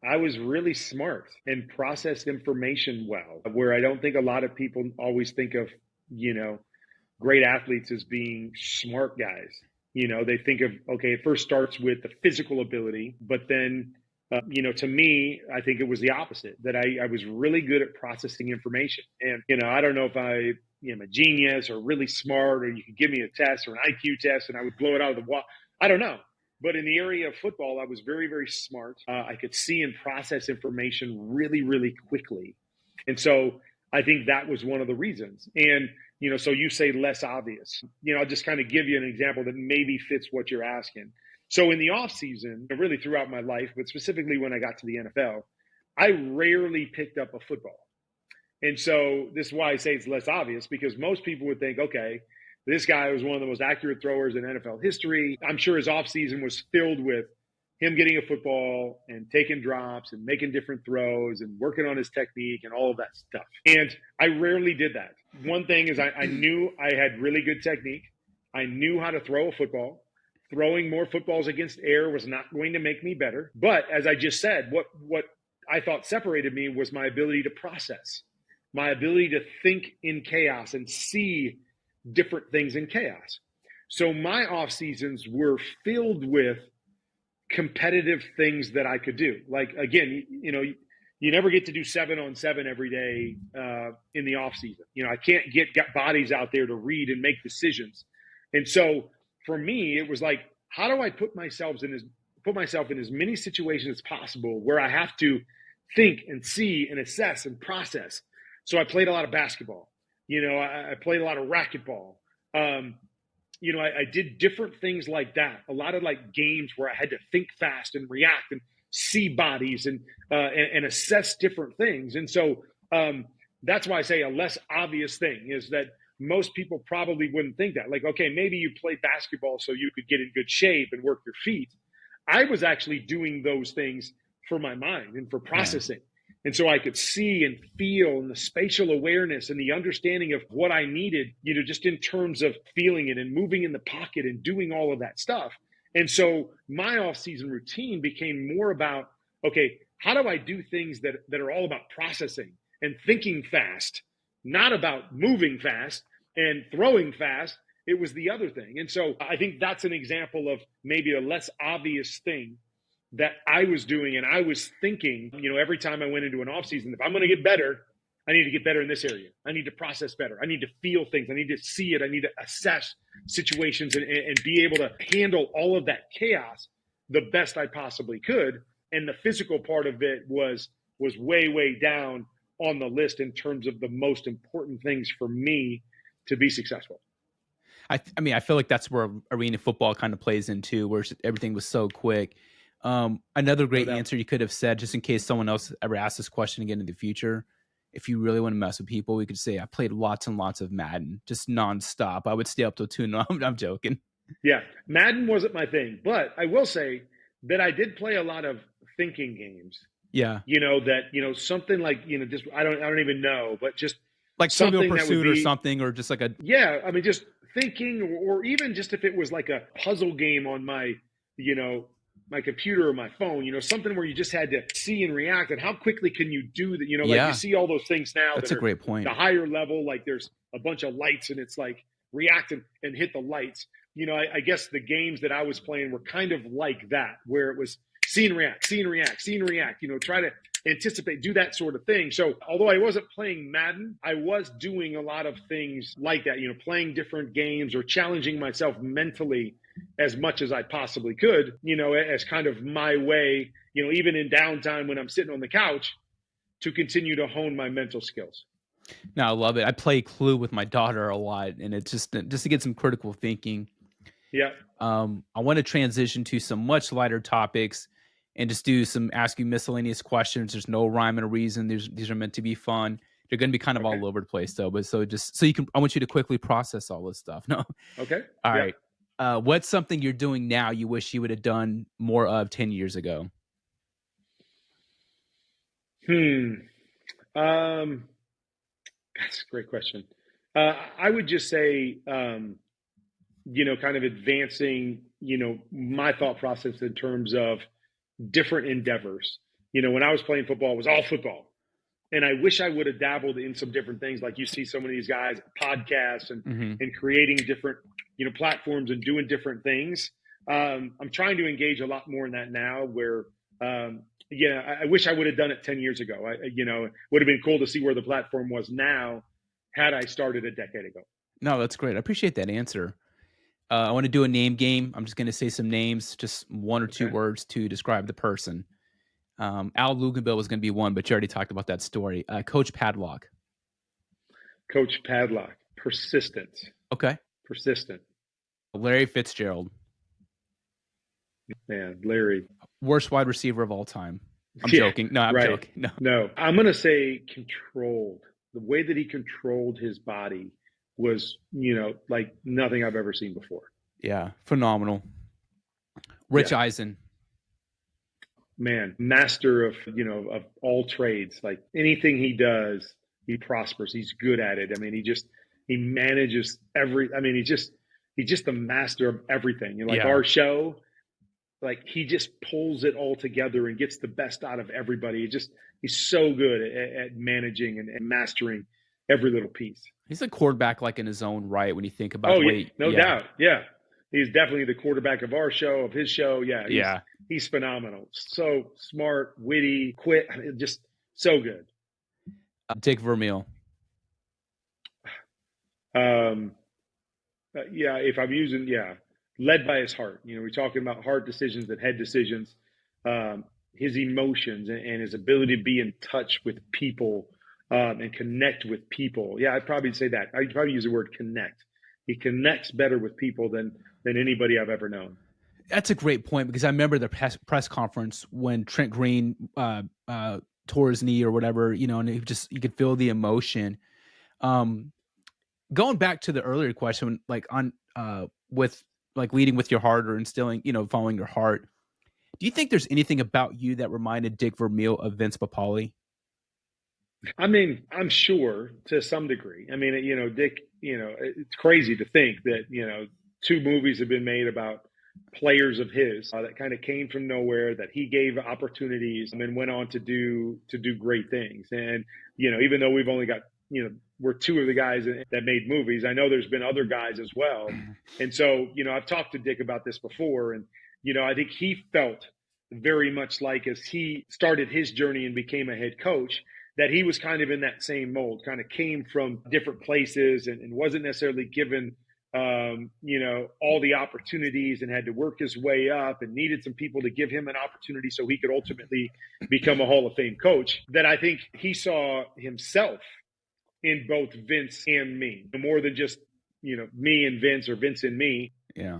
I was really smart and processed information well, where I don't think a lot of people always think of, great athletes as being smart guys. They think of, okay, it first starts with the physical ability, but then, to me, I think it was the opposite, that I was really good at processing information. And, I don't know if I am a genius or really smart, or you could give me a test or an IQ test and I would blow it out of the water. I don't know. But in the area of football, I was very, very smart. I could see and process information really, really quickly. And so I think that was one of the reasons. And, so you say less obvious. I'll just kind of give you an example that maybe fits what you're asking. So in the off season, really throughout my life, but specifically when I got to the NFL, I rarely picked up a football. And so this is why I say it's less obvious, because most people would think, okay, this guy was one of the most accurate throwers in NFL history. I'm sure his offseason was filled with him getting a football and taking drops and making different throws and working on his technique and all of that stuff. And I rarely did that. One thing is I knew I had really good technique. I knew how to throw a football. Throwing more footballs against air was not going to make me better. But as I just said, what I thought separated me was my ability to process, my ability to think in chaos and see different things in chaos. So my off seasons were filled with competitive things that I could do. Like, again, you never get to do 7-on-7 every day in the off season. I can't get bodies out there to read and make decisions. And so for me, it was like, how do I put myself in as many situations as possible where I have to think and see and assess and process? So I played a lot of basketball. I played a lot of racquetball. I did different things like that. A lot of like games where I had to think fast and react and see bodies and assess different things. And so that's why I say a less obvious thing is that most people probably wouldn't think that. Like, okay, maybe you play basketball so you could get in good shape and work your feet. I was actually doing those things for my mind and for processing. And so I could see and feel, and the spatial awareness and the understanding of what I needed, just in terms of feeling it and moving in the pocket and doing all of that stuff. And so my off-season routine became more about, okay, how do I do things that are all about processing and thinking fast, not about moving fast and throwing fast. It was the other thing. And so I think that's an example of maybe a less obvious thing that I was doing. And I was thinking, every time I went into an off season, if I'm going to get better, I need to get better in this area. I need to process better. I need to feel things. I need to see it. I need to assess situations and be able to handle all of that chaos the best I possibly could. And the physical part of it was way, way down on the list in terms of the most important things for me to be successful. I mean, I feel like that's where arena football kind of plays into, where everything was so quick. Another great answer you could have said, just in case someone else ever asks this question again in the future, if you really want to mess with people, we could say I played lots and lots of Madden, just nonstop. I would stay up till 2. No, I'm joking. Yeah, Madden wasn't my thing, but I will say that I did play a lot of thinking games. Yeah, something like just I don't even know, but just like Trivial Pursuit or something, or just like a just thinking, or even just if it was like a puzzle game on my my computer or my phone, something where you just had to see and react, and how quickly can you do that? You see all those things now. That's a great point. The higher level, like there's a bunch of lights and it's like react and hit the lights. I guess the games that I was playing were kind of like that, where it was see and react, try to anticipate, do that sort of thing. So although I wasn't playing Madden, I was doing a lot of things like that, playing different games or challenging myself mentally as much as I possibly could, as kind of my way, even in downtime when I'm sitting on the couch, to continue to hone my mental skills. No, I love it. I play Clue with my daughter a lot, and it's just to get some critical thinking. Yeah. I want to transition to some much lighter topics and just ask you miscellaneous questions. There's no rhyme and reason. These are meant to be fun. They're going to be kind of all over the place though, but I want you to quickly process all this stuff. No. Okay. All right. What's something you're doing now you wish you would have done more of 10 years ago? That's a great question. I would just say, kind of advancing, my thought process in terms of different endeavors. When I was playing football, it was all football. And I wish I would have dabbled in some different things. Like you see some of these guys, podcasts and creating different, platforms and doing different things. I'm trying to engage a lot more in that now where, I wish I would have done it 10 years ago. It would have been cool to see where the platform was now had I started a decade ago. No, that's great. I appreciate that answer. I want to do a name game. I'm just going to say some names, just one or two Okay. words to describe the person. Al Luganbill was going to be one, but you already talked about that story. Coach Padlock. Coach Padlock. Persistence. Okay. Persistent. Larry Fitzgerald. Man, Larry. Worst wide receiver of all time. I'm Yeah, joking. No, I'm right. joking. No. No, I'm going to say controlled. The way that he controlled his body was, like nothing I've ever seen before. Yeah, phenomenal. Rich Yeah. Eisen. Man, master of, of all trades. Like anything he does, he prospers. He's good at it. I mean, he manages he's just the master of everything. And like Yeah. our show, like he just pulls it all together and gets the best out of everybody. He's so good at managing and mastering every little piece. He's a quarterback like in his own right when you think about Oh the yeah, way. no doubt. Yeah. He's definitely the quarterback of our show, of his show. Yeah. He's phenomenal. So smart, witty, just so good. Dick Vermeil. If I'm using, led by his heart. We're talking about heart decisions and head decisions. His emotions and his ability to be in touch with people and connect with people. Yeah, I'd probably say that. I'd probably use the word connect. He connects better with people than anybody I've ever known. That's a great point because I remember the press conference when Trent Green tore his knee or whatever, and you could feel the emotion. Going back to the earlier question, like on with like leading with your heart or instilling, following your heart. Do you think there's anything about you that reminded Dick Vermeil of Vince Papale? I mean, I'm sure to some degree. I mean, Dick, it's crazy to think that, 2 movies have been made about players of his that kind of came from nowhere, that he gave opportunities and then went on to do great things. And, even though we've only got, we're 2 of the guys that made movies, I know there's been other guys as well. And so, I've talked to Dick about this before, and, I think he felt very much like as he started his journey and became a head coach, that he was kind of in that same mold, kind of came from different places and wasn't necessarily given, all the opportunities and had to work his way up and needed some people to give him an opportunity so he could ultimately become a Hall of Fame coach. That I think he saw himself in both Vince and me, more than just, me and Vince or Vince and me. Yeah.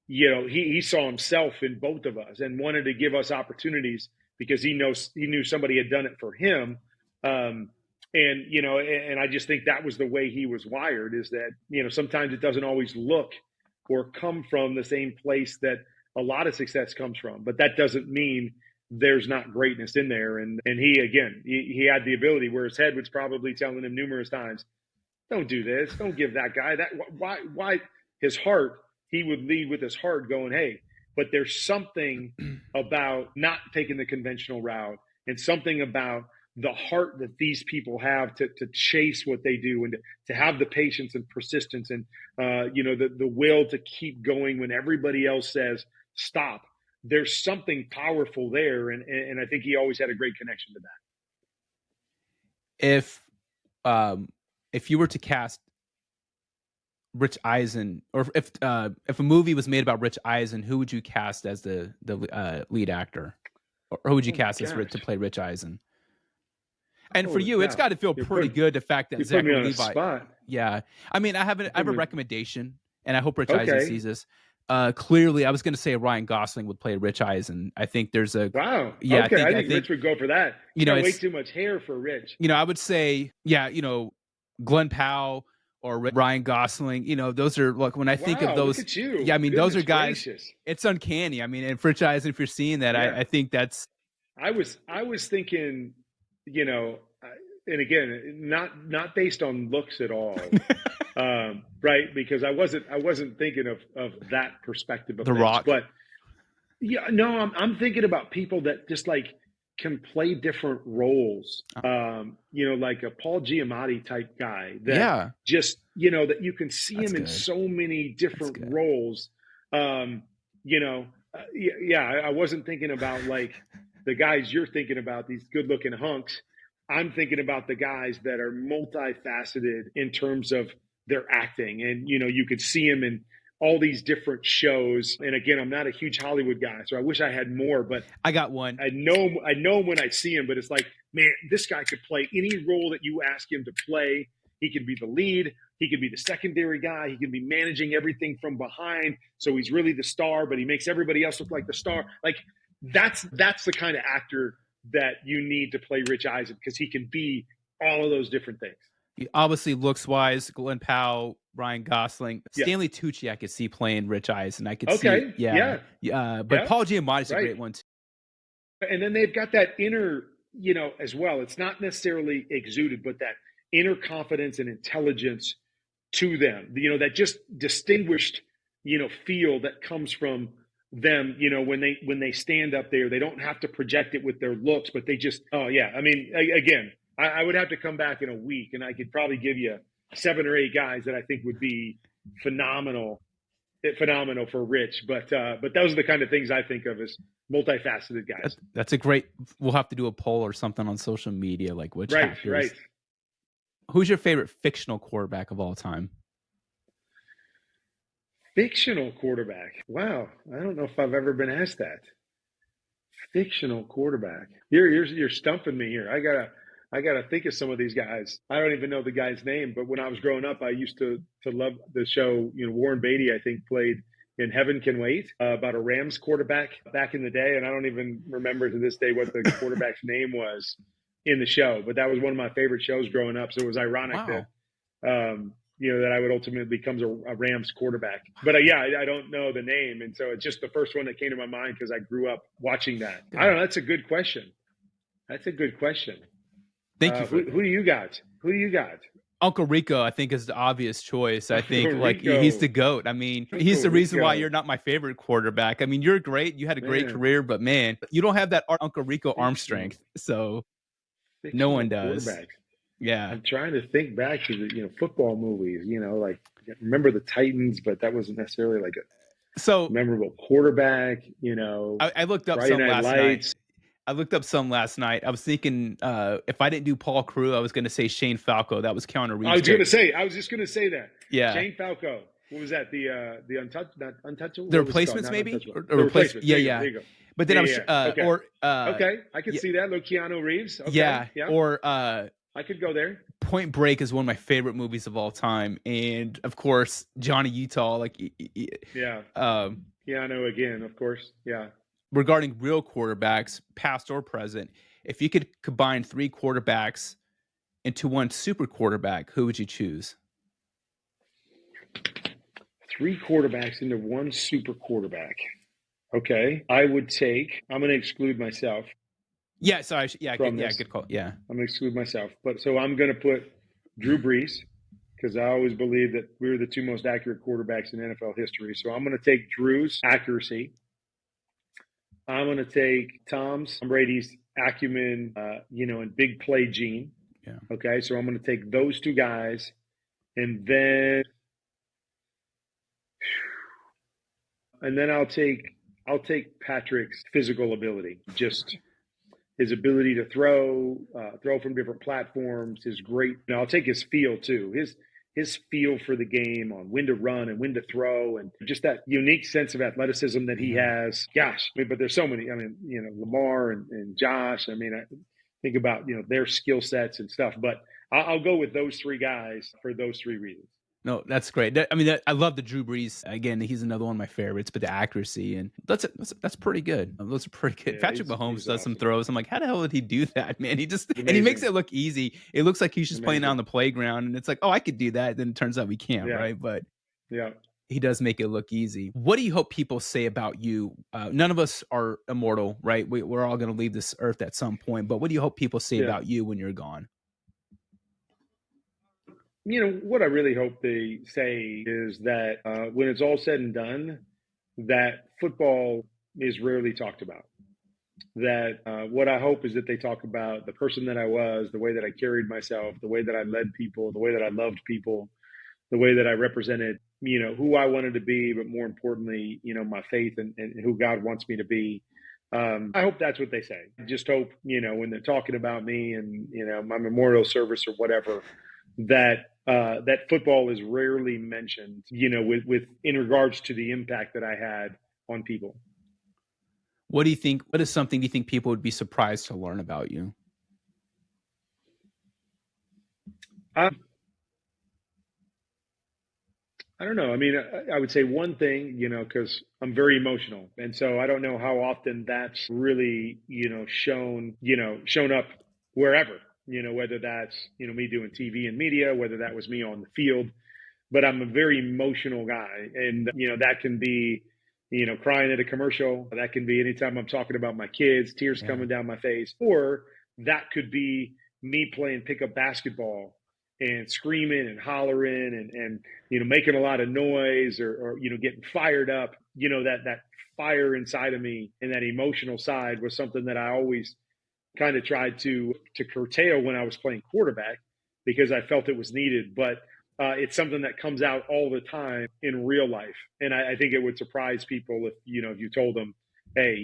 He saw himself in both of us and wanted to give us opportunities because he knew somebody had done it for him. And I just think that was the way he was wired, is that, sometimes it doesn't always look or come from the same place that a lot of success comes from, but that doesn't mean there's not greatness in there. And he had the ability where his head was probably telling him numerous times, don't do this. Don't give that guy that. Why his heart, he would lead with his heart going, hey, but there's something about not taking the conventional route and something about the heart that these people have to chase what they do and to have the patience and persistence and, the will to keep going when everybody else says stop. There's something powerful there. And I think he always had a great connection to that. If you were to cast Rich Eisen, or if a movie was made about Rich Eisen, who would you cast as the lead actor? Or who would you cast as to play Rich Eisen? And for you, it's got to feel pretty good, the fact that Zachary Levi. Spot. Yeah. I mean, I have a recommendation, and I hope Rich Eisen sees this. Clearly, I was going to say Ryan Gosling would play Rich Eisen. I think there's a... Wow. Yeah, okay, I think Rich would go for that. He's got way too much hair for Rich. I would say, Glenn Powell or Ryan Gosling. Those are, look, when I think of those... Look at you. Yeah, I mean, those are guys... Gracious. It's uncanny. I mean, and for Rich Eisen, if you're seeing that, I think that's... I was thinking... and again, not based on looks at all, right? Because I wasn't thinking of that perspective of The Rock, but I'm thinking about people that just like can play different roles, like a Paul Giamatti type guy that just that you can see him in so many different roles. I wasn't thinking about like the guys you're thinking about, these good looking hunks. I'm thinking about the guys that are multifaceted in terms of their acting. And, you could see them in all these different shows. And again, I'm not a huge Hollywood guy, so I wish I had more, but I got one. I know him when I see him, but it's like, man, this guy could play any role that you ask him to play. He could be the lead. He could be the secondary guy. He could be managing everything from behind. So he's really the star, but he makes everybody else look like the star. Like that's the kind of actor that you need to play Rich Eisen, because he can be all of those different things. Obviously, looks wise, Glenn Powell, Ryan Gosling, Yeah. Stanley Tucci, I could see playing Rich Eisen. I could Okay. see, but Paul Giamatti's a great one too. And then they've got that inner, as well. It's not necessarily exuded, but that inner confidence and intelligence to them, that just distinguished, feel that comes from them, when they stand up there. They don't have to project it with their looks, but they just, I mean, again, I would have to come back in a week, and I could probably give you 7 or 8 guys that I think would be phenomenal for Rich. But those are the kind of things I think of as multifaceted guys. That's a great. We'll have to do a poll or something on social media, like which actors. Right. Who's your favorite fictional quarterback of all time? Fictional quarterback. Wow, I don't know if I've ever been asked that. Fictional quarterback. You're stumping me here. I gotta think of some of these guys. I don't even know the guy's name, but when I was growing up, I used to love the show. Warren Beatty, I think, played in Heaven Can Wait, about a Rams quarterback back in the day, and I don't even remember to this day what the quarterback's name was in the show. But that was one of my favorite shows growing up. So it was ironic that that I would ultimately become a Rams quarterback. But I don't know the name, and so it's just the first one that came to my mind because I grew up watching that. I don't know. That's a good question. Thank you. Who do you got? Uncle Rico, I think, is the obvious choice. I think he's the GOAT. I mean, he's the reason why you're not my favorite quarterback. I mean, you're great. You had a great career, but man, you don't have that Uncle Rico arm strength. So no one does. Yeah. I'm trying to think back to the, football movies, like remember the Titans, but that wasn't necessarily like a memorable quarterback, I looked up some last night. I was thinking if I didn't do Paul Crewe, I was going to say Shane Falco. That was Keanu Reeves. I was just going to say that. Yeah. Shane Falco. What was that? The Untouchable? The Replacements, maybe? Or Replacements. Yeah. There you go. But then okay. I could see that. Look, Keanu Reeves. Okay. Yeah. Or I could go there. Point Break is one of my favorite movies of all time, and of course Johnny Utah. Keanu again, of course. Yeah. Regarding real quarterbacks, past or present, if you could combine 3 quarterbacks into one super quarterback, who would you choose? 3 quarterbacks into one super quarterback. Okay. I would take, I'm going to exclude myself. Yeah, sorry. Good call. Yeah. I'm going to exclude myself. So I'm going to put Drew Brees, because I always believe that we were the 2 most accurate quarterbacks in NFL history. So I'm going to take Drew's accuracy. I'm going to take Tom Brady's acumen, and big play gene. Yeah. Okay. So I'm going to take those 2 guys, and then I'll take Patrick's physical ability, just his ability to throw from different platforms, his great. I'll take his feel too. His feel for the game on when to run and when to throw, and just that unique sense of athleticism that he has. Gosh, but there's so many. I mean, Lamar and Josh. I mean, I think about their skill sets and stuff. But I'll go with those 3 guys for those 3 reasons. No, that's great. I love the Drew Brees. Again, he's another one of my favorites, but the accuracy, and that's pretty good. Those are pretty good. Yeah, Patrick Mahomes does some throws. I'm like, how the hell did he do that, man? And he makes it look easy. It looks like he's just playing on the playground, and it's like, oh, I could do that. Then it turns out we can't, right? But he does make it look easy. What do you hope people say about you? None of us are immortal, right? We're all going to leave this earth at some point. But what do you hope people say about you when you're gone? What I really hope they say is that when it's all said and done, that football is rarely talked about. That what I hope is that they talk about the person that I was, the way that I carried myself, the way that I led people, the way that I loved people, the way that I represented, who I wanted to be, but more importantly, my faith and who God wants me to be. I hope that's what they say. I just hope, when they're talking about me and, my memorial service or whatever, that that football is rarely mentioned, with in regards to the impact that I had on people. What do you think? What is something you think people would be surprised to learn about you? I don't know. I mean, I would say one thing, because I'm very emotional. And so I don't know how often that's really, shown up wherever, whether that's, me doing TV and media, whether that was me on the field. But I'm a very emotional guy. And, that can be, crying at a commercial. That can be anytime I'm talking about my kids, tears coming down my face. Or that could be me playing pickup basketball and screaming and hollering and making a lot of noise or getting fired up. That fire inside of me and that emotional side was something that I always kind of tried to curtail when I was playing quarterback because I felt it was needed. But it's something that comes out all the time in real life. And I think it would surprise people if you told them, hey,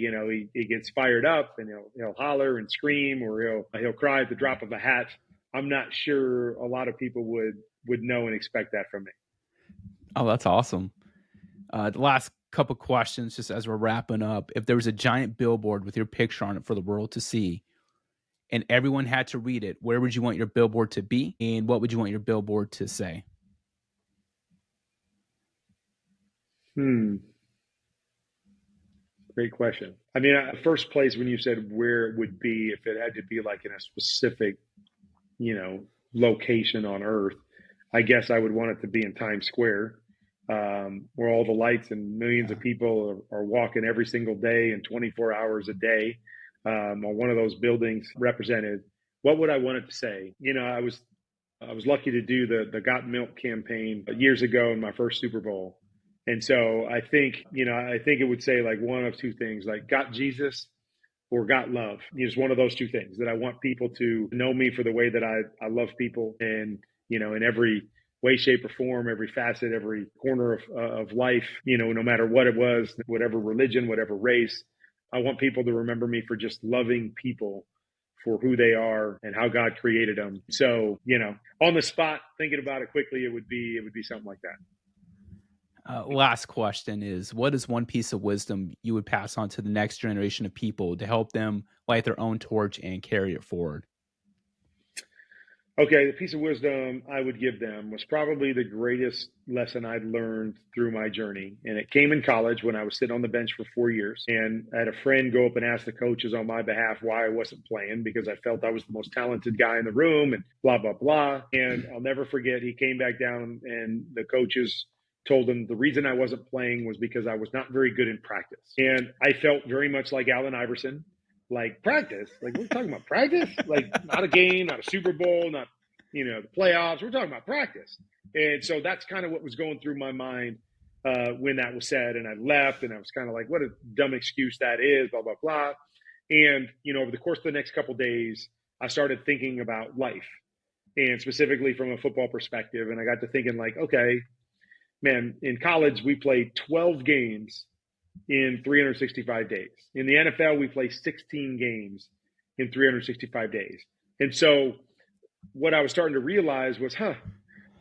he gets fired up and he'll holler and scream or he'll cry at the drop of a hat. I'm not sure a lot of people would know and expect that from me. Oh, that's awesome. The last couple questions, just as we're wrapping up. If there was a giant billboard with your picture on it for the world to see, and everyone had to read it, where would you want your billboard to be, and what would you want your billboard to say? Great question. I mean, first place when you said where it would be, if it had to be like in a specific, location on Earth, I guess I would want it to be in Times Square, where all the lights and millions of people are walking every single day and 24 hours a day, on one of those buildings represented. What would I want it to say? I was lucky to do the Got Milk campaign years ago in my first Super Bowl. And so I think it would say like one of two things, like got Jesus or got love. Just one of those two things that I want people to know me for the way that I love people and, in every way, shape or form, every facet, every corner of life, no matter what it was, whatever religion, whatever race, I want people to remember me for just loving people for who they are and how God created them. So, on the spot, thinking about it quickly, it would be something like that. Last question is, what is one piece of wisdom you would pass on to the next generation of people to help them light their own torch and carry it forward? Okay, the piece of wisdom I would give them was probably the greatest lesson I'd learned through my journey. And it came in college when I was sitting on the bench for 4 years. And I had a friend go up and ask the coaches on my behalf why I wasn't playing because I felt I was the most talented guy in the room and blah, blah, blah. And I'll never forget, he came back down and the coaches told him the reason I wasn't playing was because I was not very good in practice. And I felt very much like Allen Iverson, like practice, like we're talking about practice, like not a game, not a Super Bowl, not, the playoffs. We're talking about practice. And so that's kind of what was going through my mind when that was said. And I left and I was kind of like, what a dumb excuse that is, blah, blah, blah. And, over the course of the next couple of days, I started thinking about life and specifically from a football perspective. And I got to thinking like, okay, man, in college, we played 12 games in 365 days. In the NFL, we play 16 games in 365 days. And so what I was starting to realize was,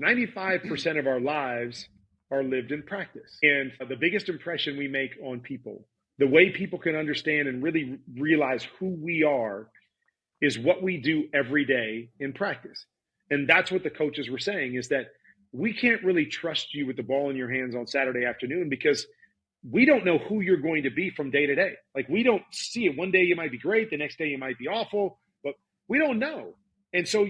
95% of our lives are lived in practice. And the biggest impression we make on people, the way people can understand and really realize who we are is what we do every day in practice. And that's what the coaches were saying is that we can't really trust you with the ball in your hands on Saturday afternoon because we don't know who you're going to be from day to day. Like we don't see it. One day you might be great. The next day you might be awful, but we don't know. And so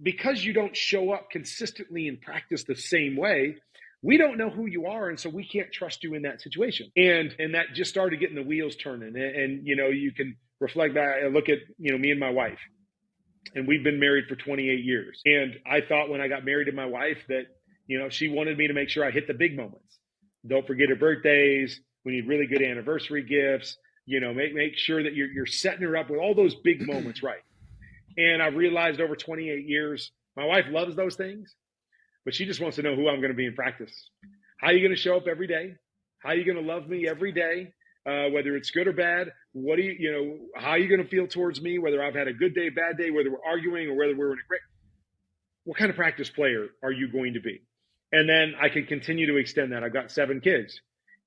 because you don't show up consistently in practice the same way, we don't know who you are. And so we can't trust you in that situation. And that just started getting the wheels turning. And you can reflect back, look at, me and my wife. And we've been married for 28 years. And I thought when I got married to my wife that, she wanted me to make sure I hit the big moments. Don't forget her birthdays. We need really good anniversary gifts. Make sure that you're setting her up with all those big moments right. And I realized over 28 years, my wife loves those things, but she just wants to know who I'm going to be in practice. How are you going to show up every day? How are you going to love me every day? Whether it's good or bad, how are you going to feel towards me? Whether I've had a good day, bad day, whether we're arguing or whether we're in a great. what kind of practice player are you going to be? And then I could continue to extend that. I've got 7 kids.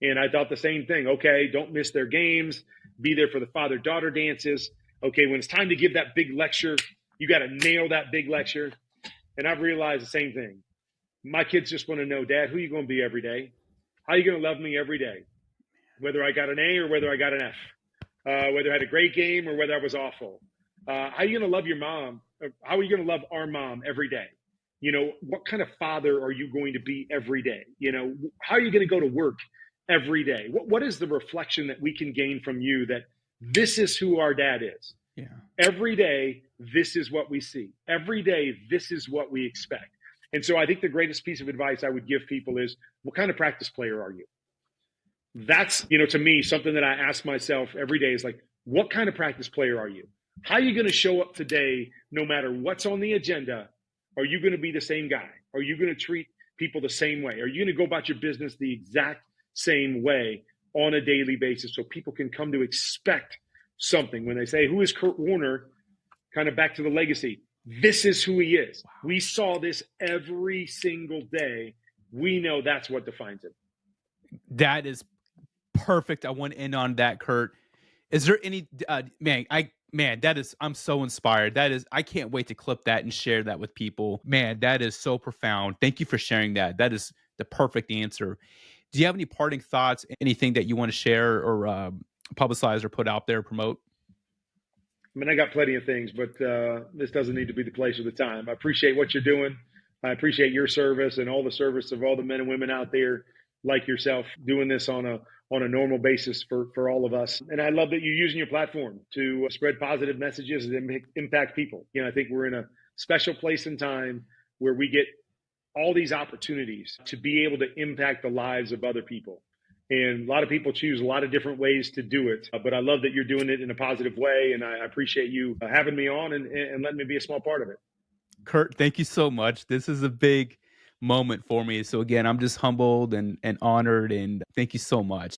And I thought the same thing. Okay, don't miss their games. Be there for the father-daughter dances. Okay, when it's time to give that big lecture, you got to nail that big lecture. And I've realized the same thing. My kids just want to know, Dad, who are you going to be every day? How are you going to love me every day? Whether I got an A or whether I got an F. Whether I had a great game or whether I was awful. How are you going to love your mom? How are you going to love our mom every day? You know, what kind of father are you going to be every day? You know, how are you going to go to work every day? What is the reflection that we can gain from you that this is who our dad is? Yeah. Every day, this is what we see. Every day, this is what we expect. And so I think the greatest piece of advice I would give people is, what kind of practice player are you? That's, you know, to me, something that I ask myself every day is like, what kind of practice player are you? How are you going to show up today no matter what's on the agenda? Are you going to be the same guy? Are you going to treat people the same way? Are you going to go about your business the exact same way on a daily basis so people can come to expect something when they say, who is Kurt Warner? Kind of back to the legacy. This is who he is. Wow. We saw this every single day. We know that's what defines him. That is perfect. I want to end on that, Kurt. Is there any, that is, I'm so inspired. That is, I can't wait to clip that and share that with people. Man, that is so profound. Thank you for sharing that. That is the perfect answer. Do you have any parting thoughts, anything that you want to share or publicize or put out there, promote? I mean, I got plenty of things, but this doesn't need to be the place or the time. I appreciate what you're doing. I appreciate your service and all the service of all the men and women out there like yourself doing this on a normal basis for all of us. And I love that you're using your platform to spread positive messages and impact people. You know, I think we're in a special place in time where we get all these opportunities to be able to impact the lives of other people. And a lot of people choose a lot of different ways to do it. But I love that you're doing it in a positive way. And I appreciate you having me on and letting me be a small part of it. Kurt, thank you so much. This is a big moment for me. So again, I'm just humbled and honored, and thank you so much.